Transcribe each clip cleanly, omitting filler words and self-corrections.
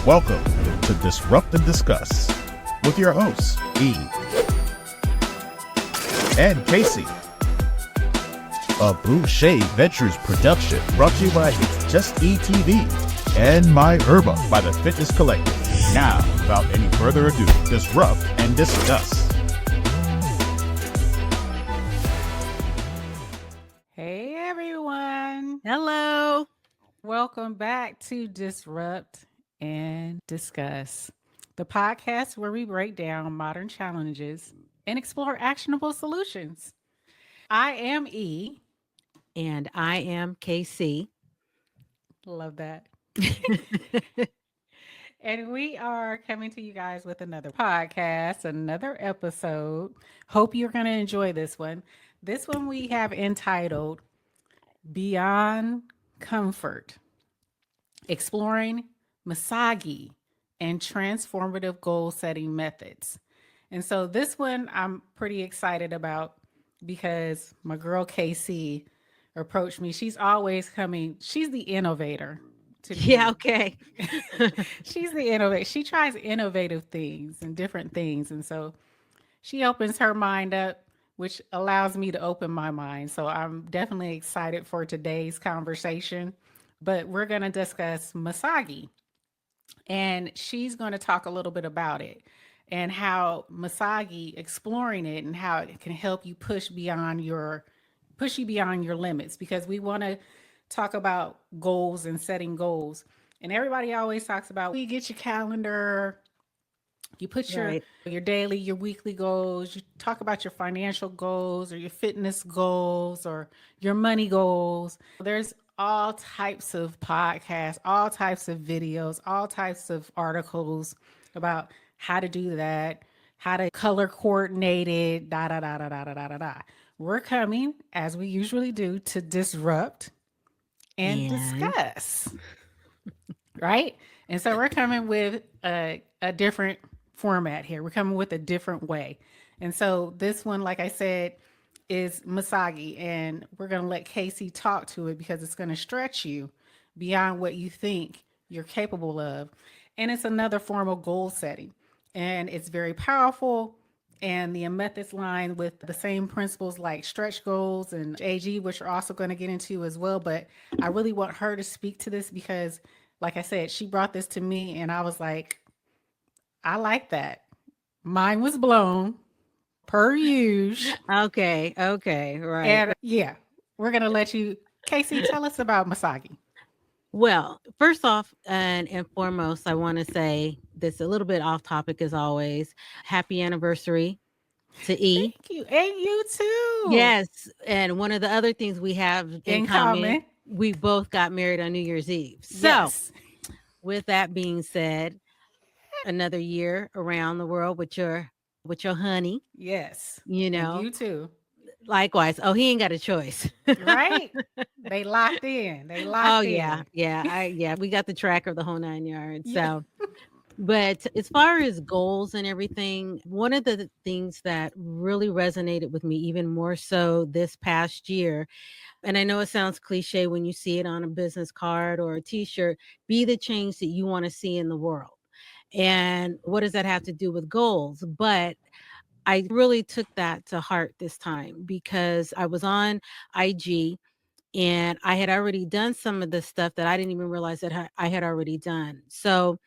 Welcome to Disrupt and Discuss with your hosts, E and KayCee. A Boucher Ventures production brought to you by Just E TV and My Herba by the Fitness Collective. Now, without any further ado, disrupt and discuss. Hey everyone. Hello. Welcome back to Disrupt and Discuss, the podcast where we break down modern challenges and explore actionable solutions. I am E. And I am KayCee. Love that. And we are coming to you guys with another podcast, another episode. Hope you're going to enjoy this one. This one we have entitled Beyond Comfort, Exploring Misogi and Transformative Goal Setting Methods. And so this one I'm pretty excited about because my girl KayCee approached me. She's always coming. She's the innovator. To me. Yeah, okay. She's the innovator. She tries innovative things and different things. And so she opens her mind up, which allows me to open my mind. So I'm definitely excited for today's conversation. But we're going to discuss Misogi. And she's going to talk a little bit about it and how Misogi, exploring it and how it can help you push you beyond your limits, because we want to talk about goals and setting goals. And everybody always talks about you get your calendar, you put your daily, your weekly goals, you talk about your financial goals or your fitness goals or your money goals. There's all types of podcasts, all types of videos, all types of articles about how to do that, how to color coordinate it, da da da da da da da da. We're coming, as we usually do, to disrupt and discuss, right? And so we're coming with a different format here. We're coming with a different way. And so this one, like I said, is Misogi, and we're going to let KayCee talk to it because it's going to stretch you beyond what you think you're capable of. And it's another form of goal setting, and it's very powerful. And the methods line with the same principles like stretch goals and AG, which we're also going to get into as well. But I really want her to speak to this because, like I said, she brought this to me and I was like, I like that. Mine was blown per usual. Okay, right. And yeah, we're going to let you, KayCee, tell us about Misogi. Well, first off and foremost, I want to say this a little bit off topic as always. Happy anniversary to E. Thank you. And you too. Yes. And one of the other things we have in common, we both got married on New Year's Eve. So yes. With that being said, another year around the world with your honey. Yes. You know. And you too. Likewise. Oh, he ain't got a choice. Right? They locked in. Yeah. We got the tracker, the whole 9 yards. Yeah. So, but as far as goals and everything, one of the things that really resonated with me even more so this past year, and I know it sounds cliche when you see it on a business card or a t-shirt, be the change that you want to see in the world. And what does that have to do with goals? But I really took that to heart this time because I was on IG and I had already done some of the stuff that I didn't even realize that I had already done. So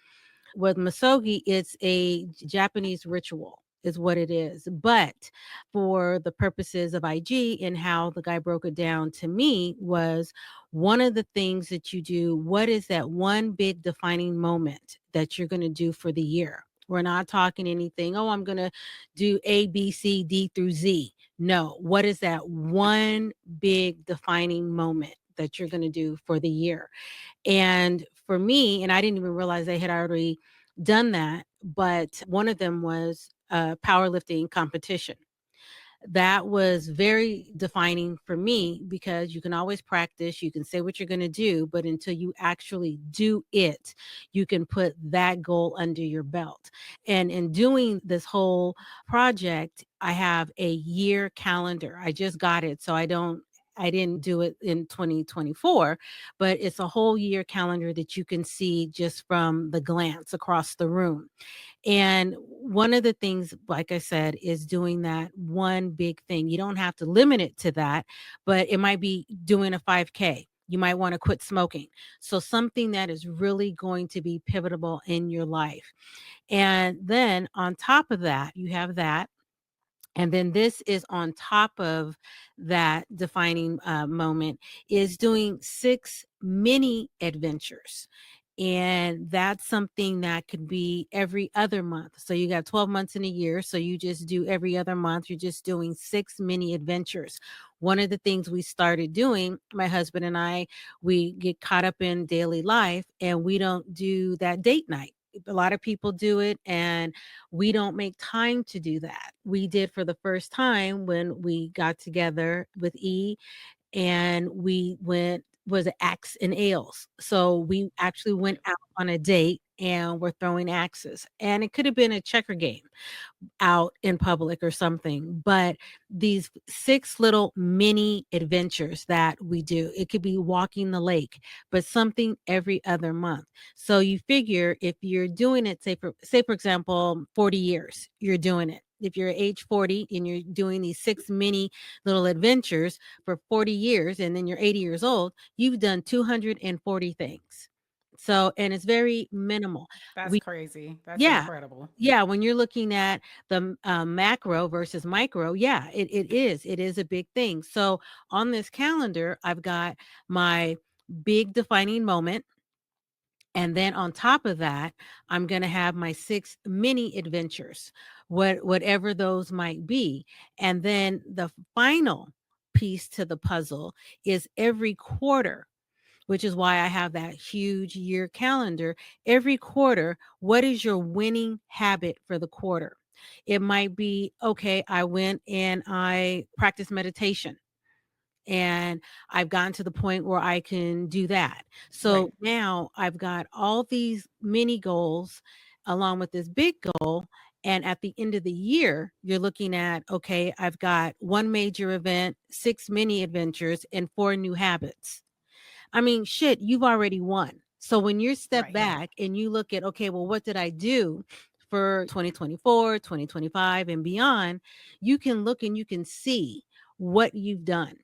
with Misogi, it's a Japanese ritual is what it is. But for the purposes of IG and how the guy broke it down to me was one of the things that you do, what is that one big defining moment that you're going to do for the year? We're not talking anything, I'm going to do A, B, C, D through Z. No, what is that one big defining moment that you're going to do for the year? And for me, and I didn't even realize I had already done that, but one of them was a powerlifting competition. That was very defining for me because you can always practice, you can say what you're going to do, but until you actually do it, you can put that goal under your belt. And in doing this whole project, I have a year calendar. I just got it, so I don't I didn't do it in 2024, but it's a whole year calendar that you can see just from the glance across the room. And one of the things, like I said, is doing that one big thing. You don't have to limit it to that, but it might be doing a 5K. You might want to quit smoking. So, something that is really going to be pivotal in your life. And then on top of that, you have that. And then this is on top of that defining moment is doing 6 mini adventures. And that's something that could be every other month. So you got 12 months in a year. So you just do every other month. You're just doing 6 mini adventures. One of the things we started doing, my husband and I, we get caught up in daily life and we don't do that date night. A lot of people do it, and we don't make time to do that. We did for the first time when we got together with E, and we went, was it axe and ales? So we actually went out on a date and we're throwing axes. And it could have been a checker game out in public or something, but these 6 little mini adventures that we do, it could be walking the lake, but something every other month. So you figure if you're doing it, say for example, 40 years, you're doing it. If you're age 40 and you're doing these 6 mini little adventures for 40 years and then you're 80 years old, you've done 240 things. So, and it's very minimal. That's We crazy. That's yeah. incredible. Yeah, when you're looking at the macro versus micro, yeah, it is. It is a big thing. So on this calendar, I've got my big defining moment. And then on top of that, I'm going to have my 6 mini adventures, whatever those might be. And then the final piece to the puzzle is every quarter, which is why I have that huge year calendar. Every quarter, what is your winning habit for the quarter? It might be, okay, I went and I practiced meditation and I've gotten to the point where I can do that. Right. So now I've got all these mini goals along with this big goal. And at the end of the year, you're looking at, okay, I've got one major event, 6 mini adventures, and 4 new habits. I mean, shit, you've already won. So when you step Right. back and you look at, okay, well, what did I do for 2024, 2025, and beyond? You can look and you can see what you've done.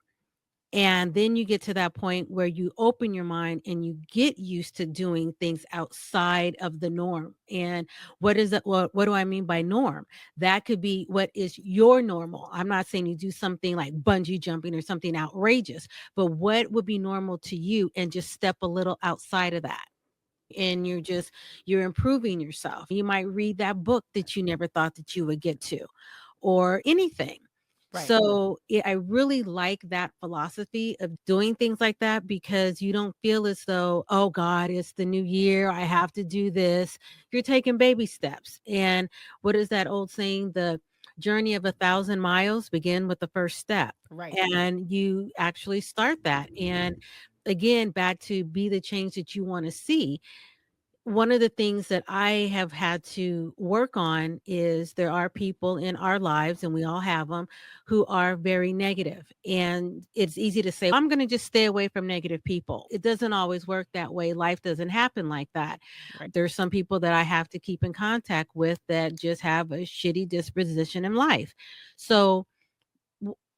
And then you get to that point where you open your mind and you get used to doing things outside of the norm. And what is that? What do I mean by norm? That could be what is your normal. I'm not saying you do something like bungee jumping or something outrageous, but what would be normal to you and just step a little outside of that. And you're improving yourself. You might read that book that you never thought that you would get to or anything. Right. So I really like that philosophy of doing things like that because you don't feel as though, oh God, it's the new year. I have to do this. You're taking baby steps. And what is that old saying? The journey of 1,000 miles begin with the first step. Right. And you actually start that. And again, back to be the change that you want to see. One of the things that I have had to work on is there are people in our lives, and we all have them, who are very negative. And it's easy to say, I'm going to just stay away from negative people. It doesn't always work that way. Life doesn't happen like that. Right. There's some people that I have to keep in contact with that just have a shitty disposition in life. So,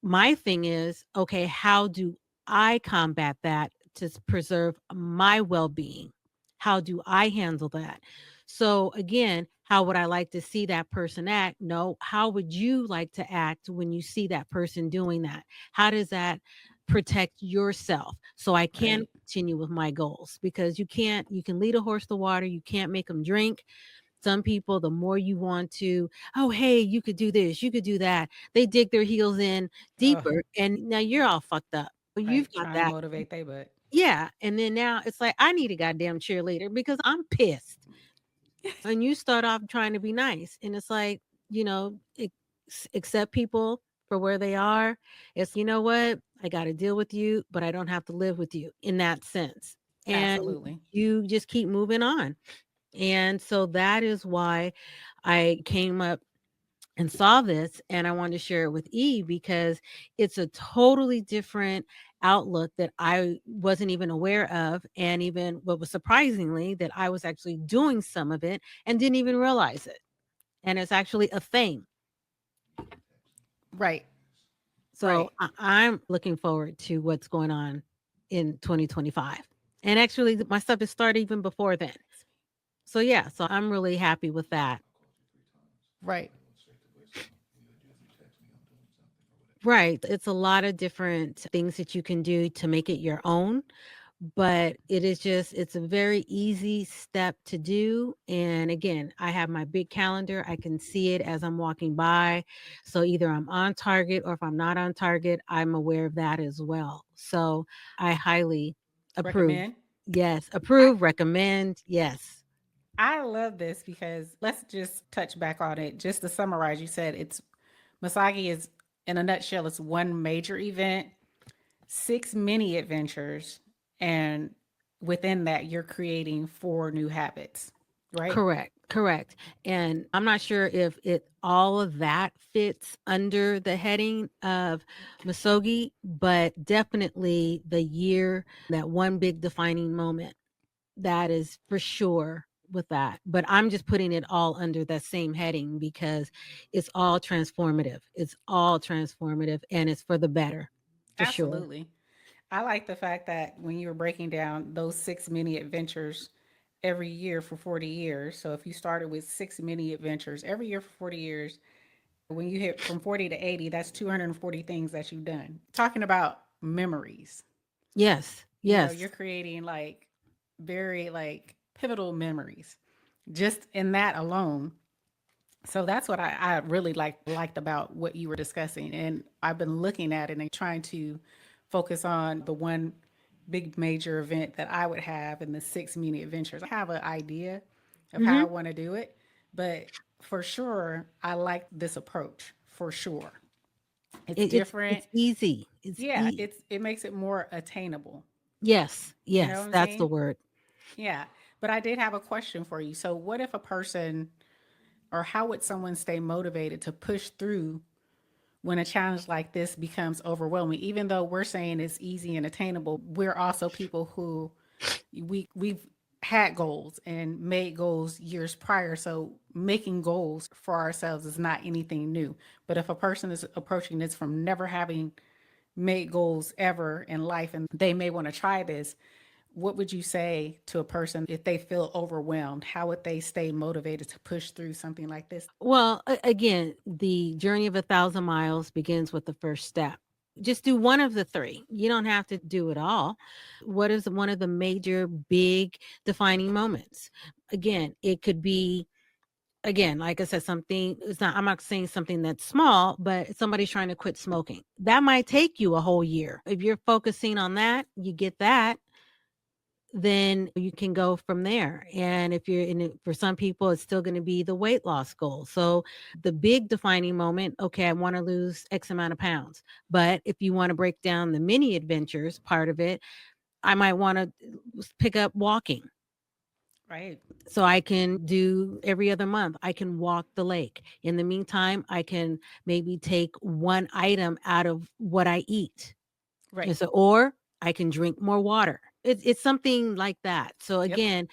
my thing is, okay, how do I combat that to preserve my well-being? How do I handle that? So again, how would I like to see that person act? No, how would you like to act when you see that person doing that? How does that protect yourself so I can Right. continue with my goals? Because you can lead a horse to water, you can't make them drink. Some people, the more you want to, oh, hey, you could do this, you could do that, they dig their heels in Oh, deeper and now you're all fucked up. You've right. got Trying to that. motivate they butt. Yeah. And then now it's like, I need a goddamn cheerleader because I'm pissed. And you start off trying to be nice. And it's like, accept people for where they are. It's, you know what? I got to deal with you, but I don't have to live with you in that sense. And Absolutely. you just keep moving on. And so that is why I came up and saw this, and I wanted to share it with E because it's a totally different outlook that I wasn't even aware of. And even what was surprisingly, that I was actually doing some of it and didn't even realize it. And it's actually a thing. Right. So Right. I'm looking forward to what's going on in 2025. And actually, my stuff is started even before then. So, yeah, so I'm really happy with that. Right. Right. It's a lot of different things that you can do to make it your own, but it's a very easy step to do. And again, I have my big calendar. I can see it as I'm walking by. So either I'm on target, or if I'm not on target, I'm aware of that as well. So I highly approve. Recommend. Yes. I Approve, recommend. Yes. I love this because let's just touch back on it. Just to summarize, you said it's Misagi is in a nutshell, it's one major event, six mini adventures, and within that you're creating four new habits, right? Correct, correct. And I'm not sure if it all of that fits under the heading of Misogi, but definitely the year, that one big defining moment, that is for sure with that. But I'm just putting it all under that same heading because it's all transformative. It's all transformative, and it's for the better, for sure. Absolutely. I like the fact that when you were breaking down those six mini adventures every year for 40 years. So if you started with six mini adventures every year for 40 years, when you hit from 40 to 80, that's 240 things that you've done. Talking about memories, Yes, you're yes. creating like very like pivotal memories just in that alone. So that's what I really liked about what you were discussing. And I've been looking at it and trying to focus on the one big major event that I would have in the six mini adventures. I have an idea of how I Hmm. want to do it, but for sure, I like this approach for sure. It's different. It's easy. It's Yeah, it makes it more attainable. yes, You know what yes. I'm That's the saying? word. Yeah. But I did have a question for you. So what if a person or how would someone stay motivated to push through when a challenge like this becomes overwhelming? Even though we're saying it's easy and attainable, we're also people who we've had goals and made goals years prior. So making goals for ourselves is not anything new. But if a person is approaching this from never having made goals ever in life and they may want to try this, what would you say to a person if they feel overwhelmed? How would they stay motivated to push through something like this? Well, again, the journey of 1,000 miles begins with the first step. Just do one of the three. You don't have to do it all. What is one of the major, big defining moments? Again, it could be, again, like I said, something, it's not, I'm not saying something that's small, but somebody's trying to quit smoking. That might take you a whole year. If you're focusing on that, you get that, then you can go from there. And if you're in it, for some people, it's still going to be the weight loss goal. So the big defining moment, okay, I want to lose X amount of pounds. But if you want to break down the mini adventures part of it, I might want to pick up walking. Right. So I can do every other month, I can walk the lake. In the meantime, I can maybe take one item out of what I eat. Right. And so, or I can drink more water. It's something like that. So Yep. again,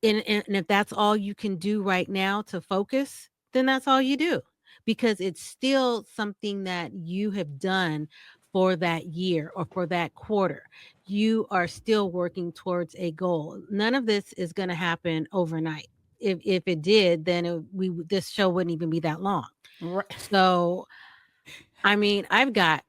and if that's all you can do right now to focus, then that's all you do, because it's still something that you have done for that year or for that quarter. You are still working towards a goal. None of this is going to happen overnight. If it did, then this show wouldn't even be that long. Right. So I mean, I've got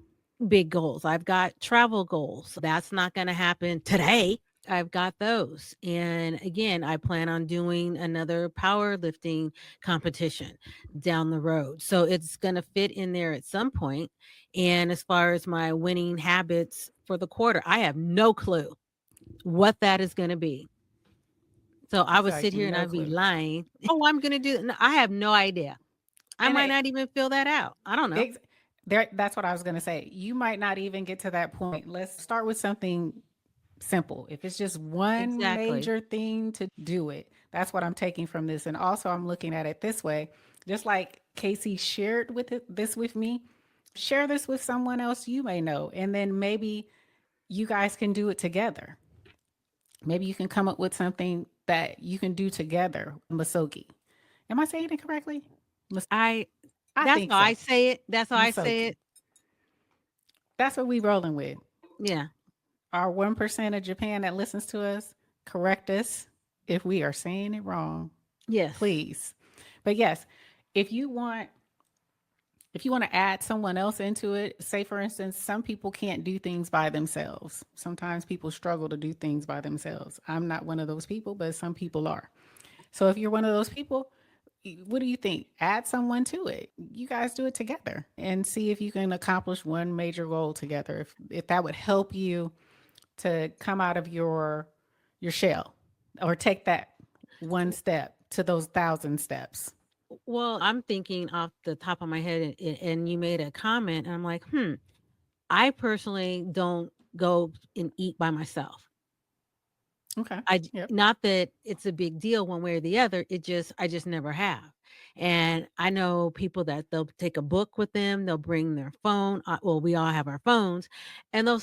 big goals. I've got travel goals. That's not going to happen today. I've got those. And again, I plan on doing another powerlifting competition down the road. So it's going to fit in there at some point. And as far as my winning habits for the quarter, I have no clue what that is going to be. So I would sit Exactly. here and No I'd be clue. lying. Oh, I'm going to do. No, I have no idea. I And might not even fill that out. I don't know. ex- there, that's what I was going to say. You might not even get to that point. Let's start with something simple. If it's just one Exactly. major thing to do it, that's what I'm taking from this. And also, I'm looking at it this way, just like KayCee shared this with me, share this with someone else you may know. And then maybe you guys can do it together. Maybe you can come up with something that you can do together. Misogi. Am I saying it correctly? I I that's think how I so. say it. That's how I say Misogi. it. That's what we rolling with. Yeah. Our 1% of Japan that listens to us, correct us if we are saying it wrong, Yes. please. But yes, if you want if you want to add someone else into it, say for instance, some people can't do things by themselves. Sometimes people struggle to do things by themselves. I'm not one of those people, but some people are. So if you're one of those people, what do you think? Add someone to it. You guys do it together and see if you can accomplish one major goal together. If that would help you to come out of your shell or take that one step to those 1,000 steps. Well, I'm thinking off the top of my head, and you made a comment, and I'm like, I personally don't go and eat by myself. Okay. Yep. Not that it's a big deal one way or the other. I just never have. And I know people that they'll take a book with them, they'll bring their phone. Well, we all have our phones, and they'll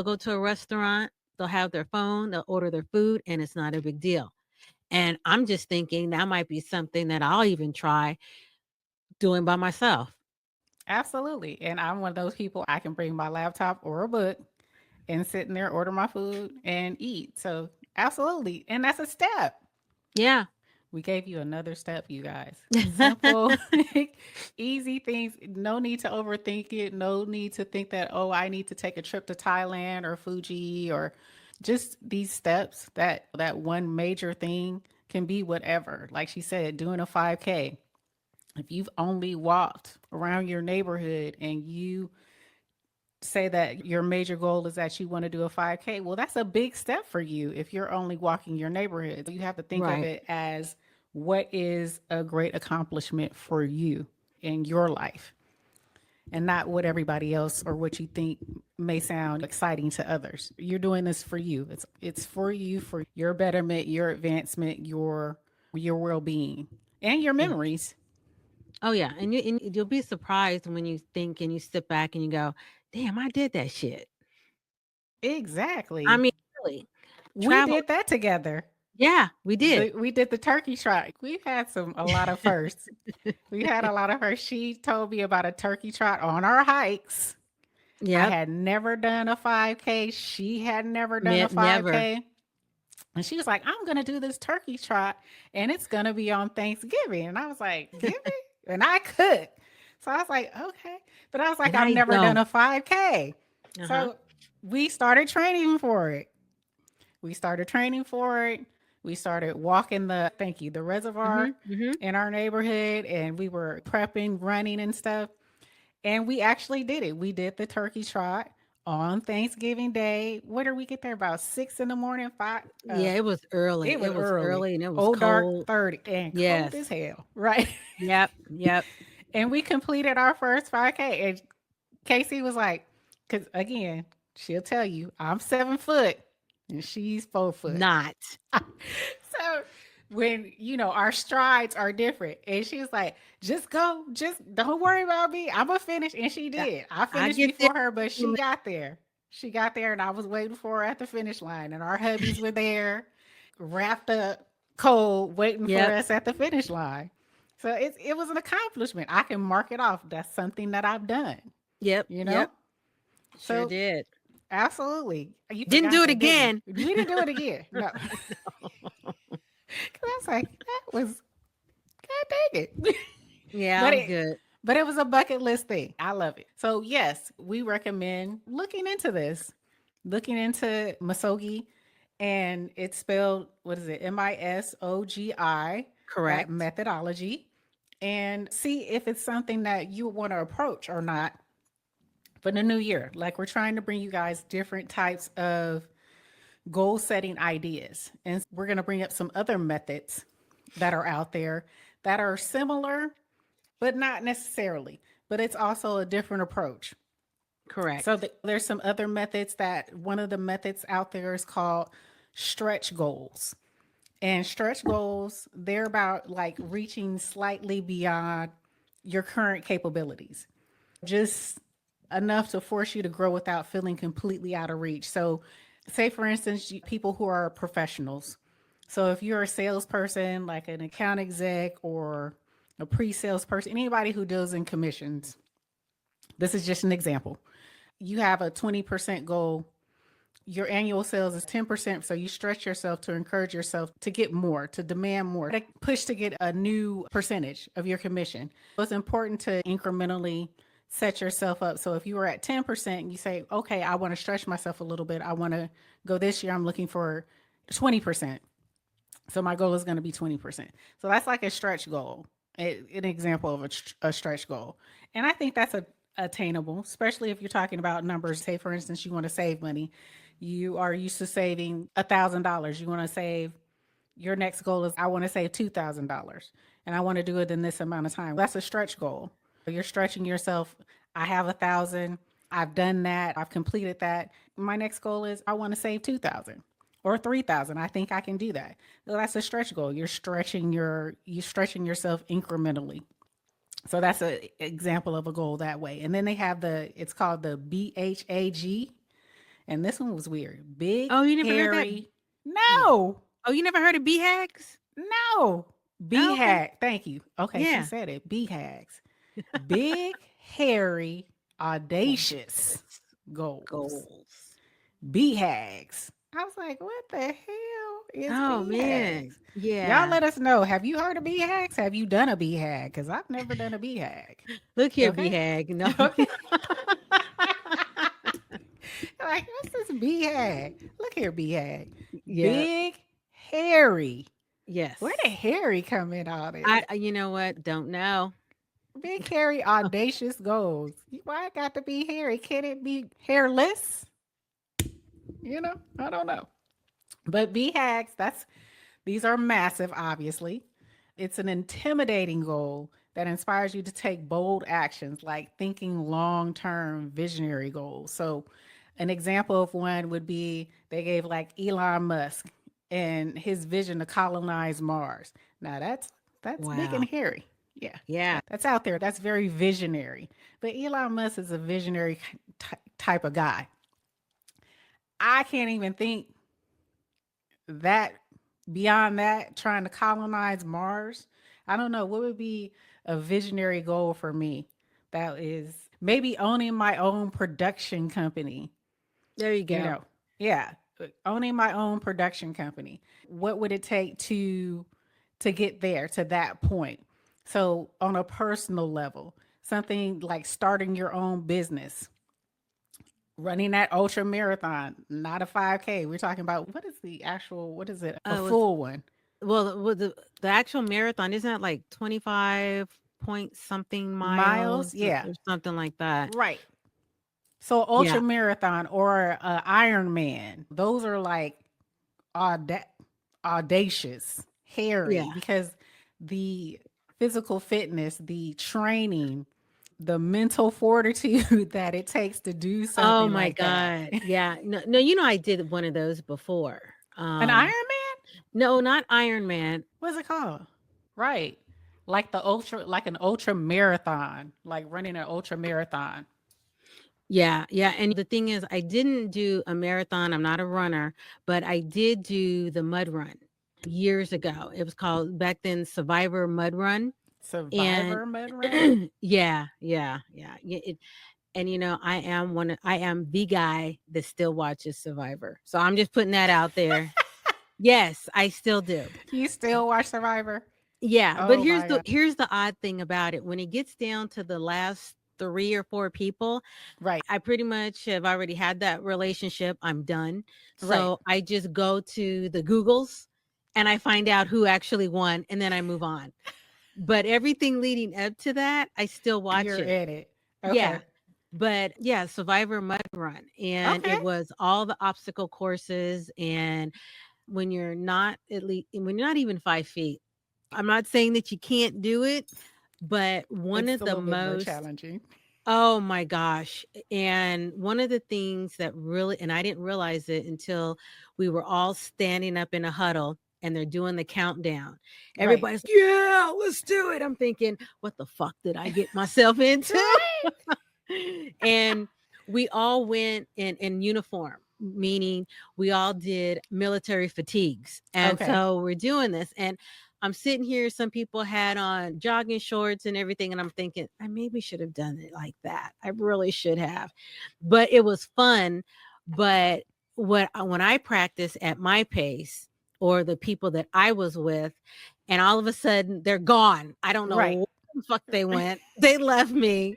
go to a restaurant, they'll have their phone, they'll order their food, and it's not a big deal. And I'm just thinking that might be something that I'll even try doing by myself. Absolutely. And I'm one of those people, I can bring my laptop or a book and sit in there, order my food and eat. So absolutely. And that's a step. Yeah. We gave you another step, you guys. Simple, easy things. No need to overthink it. No need to think that, oh, I need to take a trip to Thailand or Fuji, or just these steps. That one major thing can be whatever. Like she said, doing a 5K. If you've only walked around your neighborhood and you say that your major goal is that you want to do a 5K, well, that's a big step for you if you're only walking your neighborhood. You have to think of Right. it as what is a great accomplishment for you in your life and not what everybody else or what you think may sound exciting to others. You're doing this for you. It's for you, for your betterment, your advancement, your well-being and your Yeah. memories. Oh yeah. And you'll be surprised when you think and you sit back and you go, damn, I did that shit. I Exactly. mean, really. We Travel. did that together. Yeah, we did. We did the turkey trot. We've had a lot of firsts. We had a lot of firsts. She told me about a turkey trot on our hikes. I Yep. had never done a 5K. She had never done a Never. 5K. And she was like, I'm going to do this turkey trot and it's going to be on Thanksgiving. And I was like, Giving? And I could. So I was like, okay. But I was like, And I've I never done don't. a 5K. Uh-huh. So we started training for it. We started training for it. We started walking the reservoir Mhm. Mhm. in our neighborhood and we were prepping, running and stuff. And we actually did it. We did the turkey trot on Thanksgiving Day. What did we get there? About 6 in the morning, five. Yeah, it was It early. It was was early. early and it was Old dark cold. 30 and cold Yes. as hell. Right. Yep. Yep. And we completed our first 5K. And KayCee was like, because again, she'll tell you, I'm 7 foot and she's 4 foot. Not. So when our strides are different, and she was like, "Just go, just don't worry about me. I'm gonna finish." And she I, did. I I finished get there. before her, but she got there. She got there, and I was waiting for her at the finish line, and our hubbies were there, wrapped up, cold, waiting for Yep. us at the finish line. So it was an accomplishment. I can mark it off. That's something that I've done. Yep. You know. Yep. Sure So did. absolutely, you Didn't do forgot it that, didn't again. you? We didn't do it again. No. 'Cause I was like, that was God dang it. Yeah, but I'm it good. but it was a bucket list thing. I love it. So yes, we recommend looking into this. Looking into Misogi, and it's spelled, what is it? Misogi, that Correct. methodology, and see if it's something that you want to approach or not for the new year. Like, we're trying to bring you guys different types of goal setting ideas. And we're going to bring up some other methods that are out there that are similar, but not necessarily. But it's also a different approach. So Correct. there's some other methods. That one of the methods out there is called stretch goals. And stretch goals, they're about like reaching slightly beyond your current capabilities, just enough to force you to grow without feeling completely out of reach. So, say for instance, people who are professionals. So, if you're a salesperson, like an account exec or a pre sales person, anybody who deals in commissions, this is just an example. You have a 20% goal. Your annual sales is 10%. So you stretch yourself to encourage yourself to get more, to demand more, to push to get a new percentage of your commission. It's important to incrementally set yourself up. So if you were at 10%, you say, okay, I want to stretch myself a little bit. I want to go this year. I'm looking for 20%. So my goal is going to be 20%. So that's like a stretch goal, an example of a stretch goal. And I think that's attainable, especially if you're talking about numbers. Say, for instance, you want to save money. You are used to saving $1,000. You want to save, your next goal is, I want to save $2,000 and I want to do it in this amount of time. That's a stretch goal. You're stretching yourself. I have 1,000. I've done that. I've completed that. My next goal is, I want to save 2,000 or 3,000. I think I can do that. So that's a stretch goal. You're stretching yourself incrementally. So that's an example of a goal that way. And then they have it's called the BHAG. And this one was weird. Big, Oh, you never heard that? hairy. No, Oh, you never heard of BHAGs? no. Oh, okay. BHAG. Thank you. Okay, she Yeah. said it. BHAGs. Big, hairy, audacious goals. Goals. BHAGs. I was like, what the hell is Oh man. BHAGs? Y'all Yeah. let us know. Have you heard of BHAGs? Have you done a BHAG? Because I've never done a BHAG. Look here, Okay. BHAG. No. Okay. Like, what's this BHAG? Look here, BHAG. Yeah. Big, hairy. Where Yes. did hairy come in all this? You know what? Don't know. Big, hairy, audacious goals. Why it got to be hairy? Can it be hairless? I don't know. But BHAGs, these are massive, obviously. It's an intimidating goal that inspires you to take bold actions, like thinking long term visionary goals. So, an example of one would be, they gave like Elon Musk and his vision to colonize Mars. Now, that's big and Wow. hairy. Yeah, Yeah. that's out there. That's very visionary. But Elon Musk is a visionary type of guy. I can't even think that beyond that, trying to colonize Mars. I don't know what would be a visionary goal for me. That is maybe owning my own production company. There you You go. know, yeah, owning my own production company. What would it take to get there to that point? So on a personal level, something like starting your own business, running that ultra marathon, not a 5K. We're talking about, what is it? A It's full one. well with the actual marathon, isn't that like 25 point something Miles, miles yeah, or something like that? right. So ultra Yeah. marathon or Iron Man, those are like auda- audacious, hairy, Yeah. because the physical fitness, the training, the mental fortitude that it takes to do Oh something my like that. God. Yeah. No, no, you know, I did one of those before. An Iron Man? No, not Iron Man. What's it called? Right. Like an ultra marathon, like running an ultra marathon. Yeah, yeah. And the thing is, I didn't do a marathon. I'm not a runner, but I did do the mud run years ago. It was called back then Survivor Mud Run. And Survivor mud run? yeah, yeah, yeah. And I am the guy that still watches Survivor. So I'm just putting that out there. Yes, I still do. You still watch Survivor? Yeah, but Oh my God. here's the odd thing about it. When it gets down to the last 3 or 4 people, Right, I pretty much have already had that relationship. I'm done. right. So I just go to the Googles and I find out who actually won and then I move on. But everything leading up to that, I still watch You're it. in it. Yeah. Okay. But yeah, Survivor Mud Run. And Okay. it was all the obstacle courses. And when you're not at least when you're not even 5 feet, I'm not saying that you can't do it, but one It's of a the little bit more most challenging. oh my gosh. And one of the things that really, and I didn't realize it until we were all standing up in a huddle and they're doing the countdown. Right. Everybody's, yeah, let's do it. I'm thinking, what the fuck did I get myself into? Right. And we all went in uniform, meaning we all did military fatigues. And Okay. so we're doing this. And I'm sitting here. Some people had on jogging shorts and everything. And I'm thinking, I maybe should have done it like that. I really should have. But it was fun. But when I practice at my pace, or the people that I was with, and all of a sudden they're gone. I don't know Right. where the fuck they went. They left me.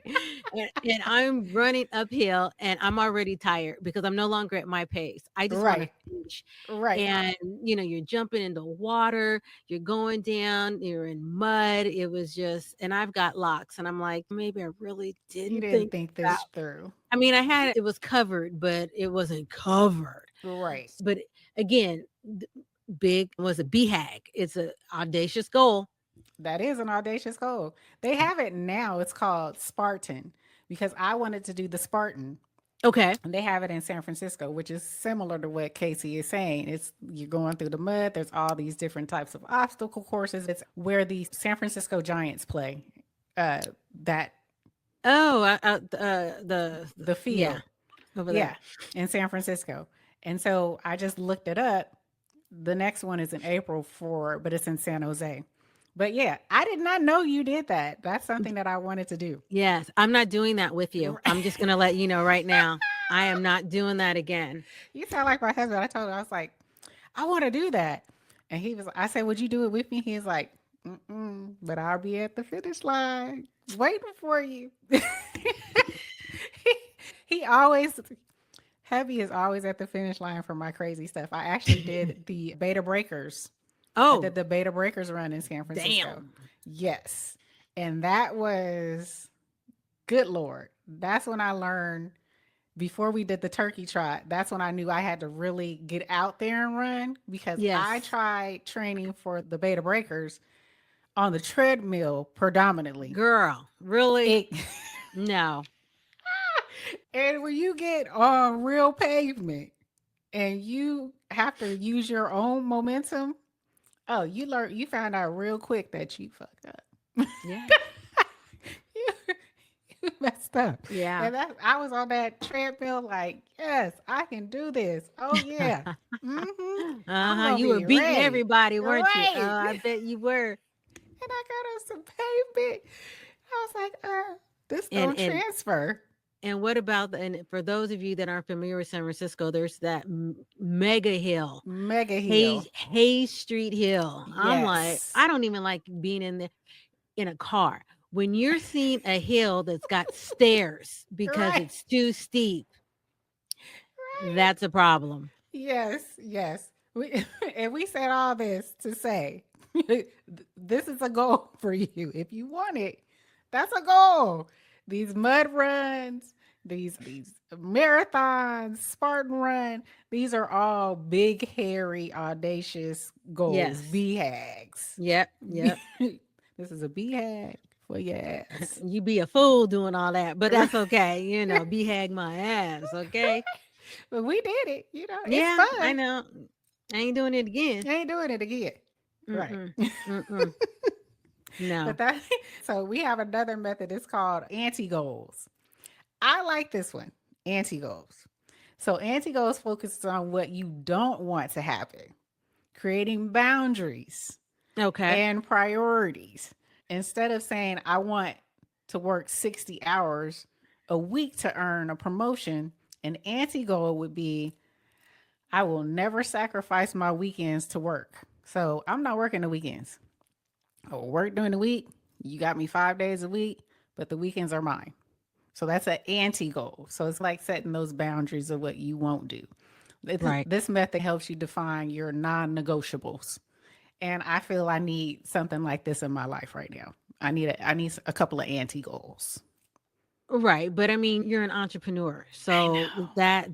And I'm running uphill and I'm already tired because I'm no longer at my pace. I just want to Right. finish. Right. And you're jumping into water, you're going down, you're in mud. It was just, and I've got locks, and I'm like, maybe I really You didn't didn't think think about. this through. I mean, it was covered, but it wasn't covered. Right. But again, big was a BHAG. It's an audacious goal. That is an audacious goal. They have it now. It's called Spartan because I wanted to do the Spartan. Okay. And they have it in San Francisco, which is similar to what KayCee is saying. It's you're going through the mud. There's all these different types of obstacle courses. It's where the San Francisco Giants play. That Oh, the field, yeah, over there. in San Francisco. And so I just looked it up. The next one is in April but it's in San Jose. But yeah, I did not know you did that. That's something that I wanted to do. Yes, I'm not doing that with you. I'm just gonna let you know right now. I am not doing that again. You sound like my husband. I told him, I was like, I want to do that. And I said, would you do it with me? He's like, but I'll be at the finish line waiting for you. he always, Heavy is always at the finish line for my crazy stuff. I actually did the Beta Breakers. I Oh, did the Beta Breakers run in San Francisco. damn. Yes. And that was, good Lord. That's when I learned, before we did the turkey trot, that's when I knew I had to really get out there and run because I Yes. tried training for the Beta Breakers on the treadmill predominantly. Girl, really? It, No. and when you get on real pavement and you have to use your own momentum, you found out real quick that you fucked up. Yeah. you messed up. Yeah. And I was on that treadmill like, yes, I can do this. Oh yeah. Mm-hmm. You were beating ready. everybody, weren't you? Right. I bet you were. And I got on some pavement. I was like, this And- don't and- transfer. And what about and for those of you that aren't familiar with San Francisco, there's that mega hill, Mega hill. Hayes Street Hill. I'm like, Yes. I don't even like being in a car. When you're seeing a hill that's got stairs because Right. it's too steep, Right. that's a problem. Yes. And we said all this to say, this is a goal for you. If you want it, that's a goal. These mud runs, these marathons, Spartan run, these are all big, hairy, audacious goals. Yes. BHAGs. Yep. This is a BHAG for your ass. You be a fool doing all that, but that's okay. BHAG my ass, okay? But we did it. It's Yeah, fun. I know. I ain't doing it again. I ain't doing it again. Right. Mm-mm. No. But so we have another method. It's called anti-goals. I like this one, anti-goals. So anti-goals focuses on what you don't want to happen, creating boundaries Okay. and priorities. Instead of saying, I want to work 60 hours a week to earn a promotion, an anti-goal would be, I will never sacrifice my weekends to work. So I'm not working the weekends. I will work during the week. You got me 5 days a week, but the weekends are mine. So that's an anti-goal. So it's like setting those boundaries of what you won't do. Right. This method helps you define your non-negotiables. And I feel I need something like this in my life right now. I need a couple of anti-goals. Right. But I mean, you're an entrepreneur. So that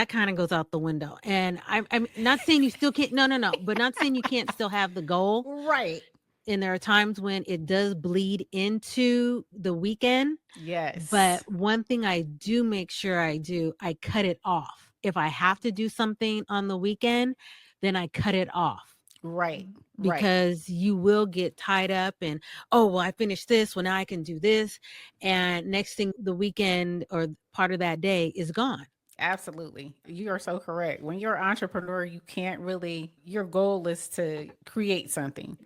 kind of goes out the window. And I'm not saying you still can't, no, but not saying you can't still have the goal. Right. And there are times when it does bleed into the weekend. Yes. But one thing I do make sure I cut it off. If I have to do something on the weekend, then I cut it off. Right. Right. because you will get tied up and, oh, well, I finished this. Well, now I can do this. And next thing, the weekend or part of that day is gone. Absolutely. You are so correct. When you're an entrepreneur, you can't really, your goal is to create something.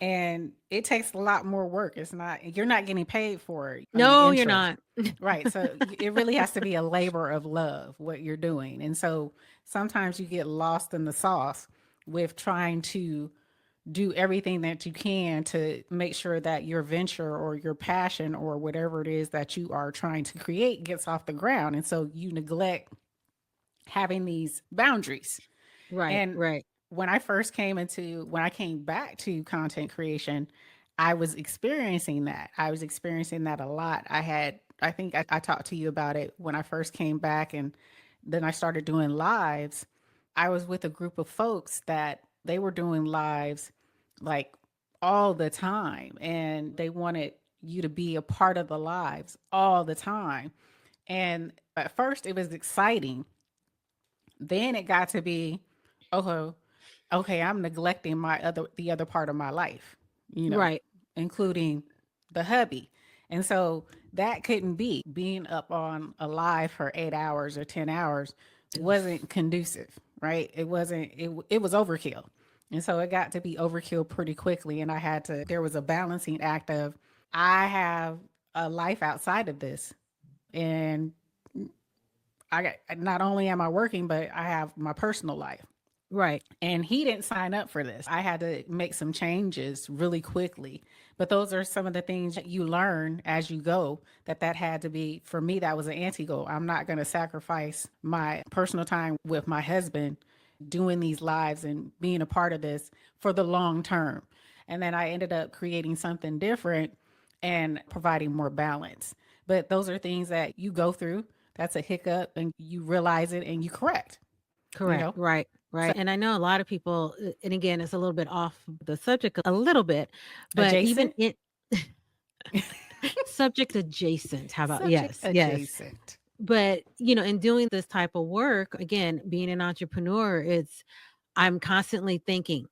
And it takes a lot more work. It's not, you're not getting paid for it on the No, you're intro. not. Right. So it really has to be a labor of love, what you're doing. And so sometimes you get lost in the sauce with trying to do everything that you can to make sure that your venture or your passion or whatever it is that you are trying to create gets off the ground. And so you neglect having these boundaries. Right, And right, when I came back to content creation, I was experiencing that. I was experiencing that a lot. I think I talked to you about it when I first came back, and then I started doing lives. I was with a group of folks that they were doing lives like all the time, and they wanted you to be a part of the lives all the time. And at first it was exciting, then it got to be, oh, okay, I'm neglecting the other part of my life, you know, right. including the hubby. And so that couldn't be. Being up on a live for 8 hours or 10 hours Oof. wasn't conducive, right? It wasn't, it was overkill. And so it got to be overkill pretty quickly. And there was a balancing act of, I have a life outside of this. And not only am I working, but I have my personal life. Right, And he didn't sign up for this. I had to make some changes really quickly. But those are some of the things that you learn as you go, that had to be, for me, that was an anti goal. I'm not going to sacrifice my personal time with my husband doing these lives and being a part of this for the long term. And then I ended up creating something different and providing more balance. But those are things that you go through. That's a hiccup and you realize it and you correct, you correct, know? right, So right. And I know a lot of people, and again, it's a little bit off the subject a little bit, but even adjacent, in subject adjacent, how about, subject yes, yes. adjacent. But, in doing this type of work, again, being an entrepreneur, I'm constantly thinking.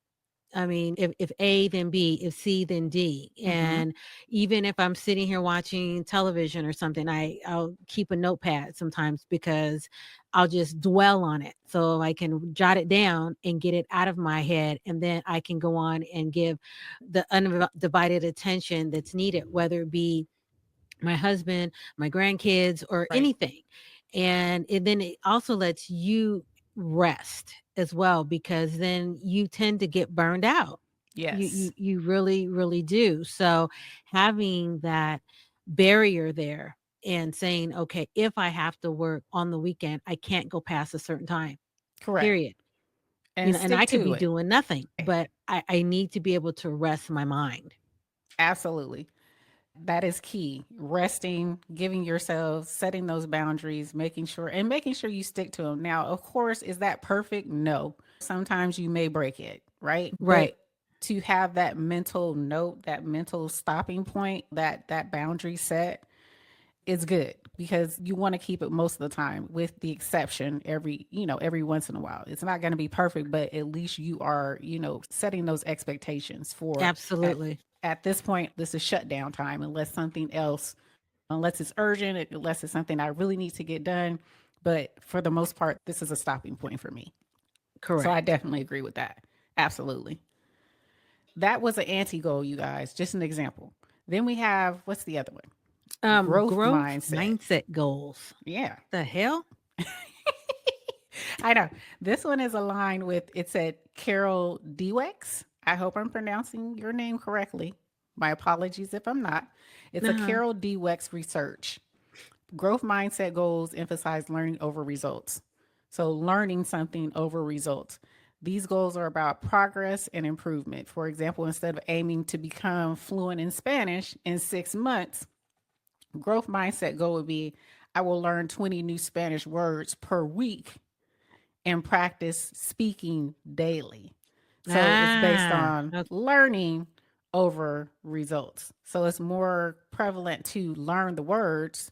I mean, if A, then B, if C, then D. Mm-hmm. And even if I'm sitting here watching television or something, I'll keep a notepad sometimes because I'll just dwell on it. So I can jot it down and get it out of my head. And then I can go on and give the undivided attention that's needed, whether it be my husband, my grandkids, or Right. anything. And then it also lets you rest as well because then you tend to get burned out. You Yes. you you really really do. So having that barrier there and saying, okay, if I have to work on the weekend, I can't go past a certain time. Correct. Period. And And stick I could to be it. doing nothing, but I need to be able to rest my mind. Absolutely. That is key. Resting, giving yourself, setting those boundaries, making sure you stick to them. Now, of course, is that perfect? No. Sometimes you may break it, right? Right. But to have that mental note, that mental stopping point, that boundary set, is good because you want to keep it most of the time, with the exception every once in a while. It's not going to be perfect, but at least you are, setting those expectations for Absolutely. at this point, this is shutdown time unless it's urgent, unless it's something I really need to get done. But for the most part, this is a stopping point for me. So I Correct. definitely agree with that. Absolutely. That was an anti goal, you guys, just an example. Then we have, what's the other one? Growth Growth mindset. mindset goals. Yeah. The hell? I know. This one is aligned with, it said Carol Dweck's. I hope I'm pronouncing your name correctly. My apologies if I'm not. It's a Uh-huh. Carol Dweck's research. Growth mindset goals emphasize learning over results. So, learning something over results. These goals are about progress and improvement. For example, instead of aiming to become fluent in Spanish in 6 months, growth mindset goal would be, I will learn 20 new Spanish words per week and practice speaking daily. So it's based Ah, on learning over results. So it's more prevalent to learn the words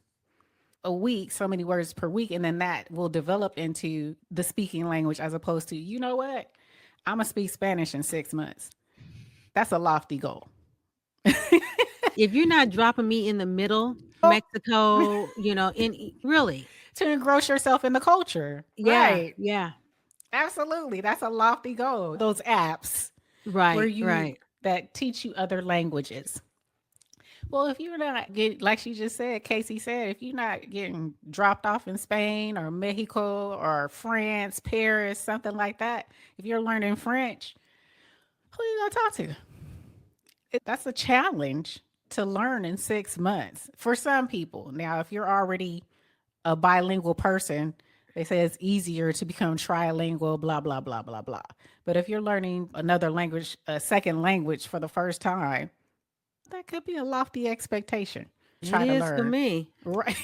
a week, so many words per week, and then that will develop into the speaking language as opposed to, you know what? I'm going to speak Spanish in 6 months. That's a lofty goal. If you're not dropping me in the middle, Mexico, really. To engross yourself in the culture. Yeah, Right. yeah. Absolutely. That's a lofty goal. Those apps where Right, you right. that teach you other languages. Well, if you're not getting, like she just said, KayCee said, if you're not getting dropped off in Spain or Mexico or France, Paris, something like that, if you're learning French, who are you gonna talk to? That's a challenge to learn in 6 months for some people. Now, if you're already a bilingual person, they say it's easier to become trilingual, blah, blah, blah, blah, blah. But if you're learning another language, a second language for the first time, that could be a lofty expectation. It Try to is for learn. me. Right.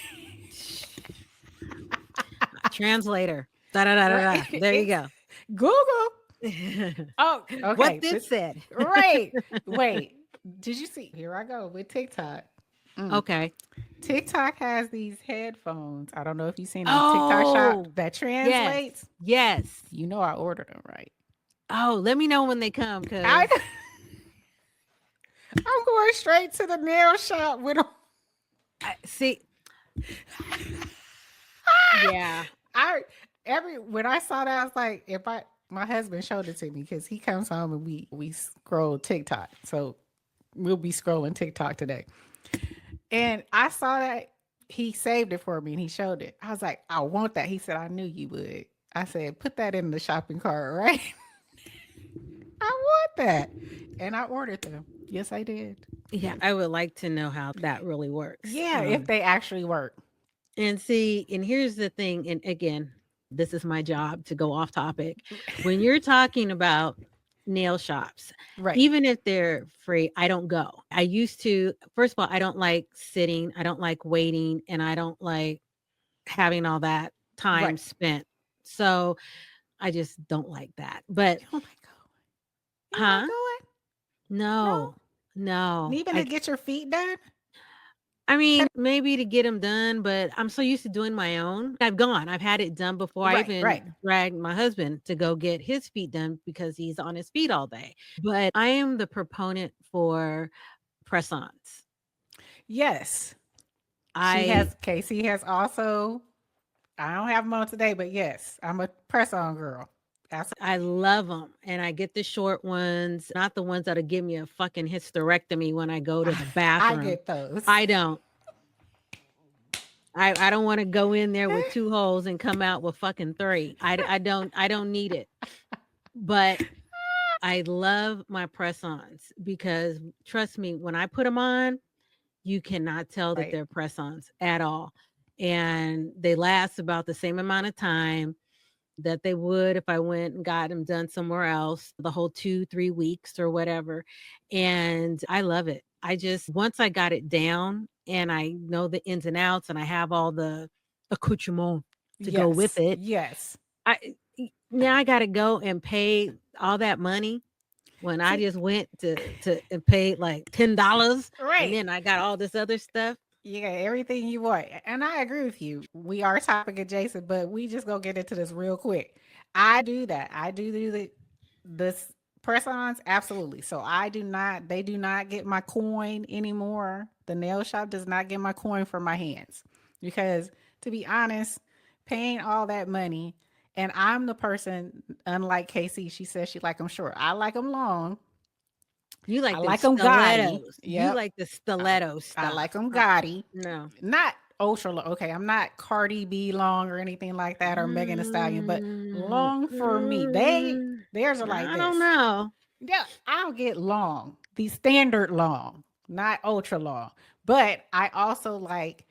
Translator. Da da da da da. Right. There you It's go. Google. Oh, What okay. this said. Right. Wait. Did you see? Here I go with TikTok. Okay. TikTok has these headphones. I don't know if you've seen them TikTok shop Oh, that yes. translates. Yes. You know I ordered them, right? Oh, let me know when they come, because I, I'm going straight to the nail shop with them. see. Yeah. When I saw that, I was like, my husband showed it to me because he comes home and we scroll TikTok. So we'll be scrolling TikTok today. And I saw that he saved it for me and he showed it. I was like, I want that. He said, I knew you would. I said, put that in the shopping cart, right? I want that. And I ordered them. Yes, I did. Yeah, I would like to know how that really works. Yeah, if they actually work. And see, and here's the thing, and again, this is my job to go off topic. When you're talking about nail shops, Right. even if they're free, I don't go. I used to, first of all, I don't like sitting, I don't like waiting, and I don't like having all that time Right. spent. So I just don't like that. But Oh my God. You're huh? not going? No, And no. even to get your feet done? I mean, maybe to get them done, but I'm so used to doing my own. I've had it done before. I Right, right. even dragged my husband to go get his feet done because he's on his feet all day. But I am the proponent for press-ons. Yes. I KayCee has also, I don't have them on today, but yes, I'm a press on girl. I love them, and I get the short ones, not the ones that'll give me a fucking hysterectomy when I go to the I bathroom. get those. I don't. I don't want to go in there with 2 holes and come out with fucking 3. I don't need it. But I love my press-ons because trust me, when I put them on, you cannot tell that Right. they're press-ons at all. And they last about the same amount of time that they would if I went and got them done somewhere else, the whole 2-3 weeks or whatever. And I love it. Once I got it down and I know the ins and outs and I have all the accoutrement to go with it, Yes. now I got to go and pay all that money when I See, just went to and paid like $10 and right. then I got all this other stuff. You got everything you want. And I agree with you. We are topic adjacent, but we just gonna get into this real quick. I do that. I do this press-ons, absolutely. So they do not get my coin anymore. The nail shop does not get my coin from my hands. Because to be honest, paying all that money, and I'm the person, unlike KayCee, she says she like them short. I like them long. You like I the like them gaudy. stilettos. You Yep. like the stiletto I stuff. like them gaudy. No. Not ultra long. Okay, I'm not Cardi B long or anything like that, or Megan Thee Stallion, but long for me. Theirs are like I this. don't know. Yeah, I'll get long, the standard long, not ultra long. But I also like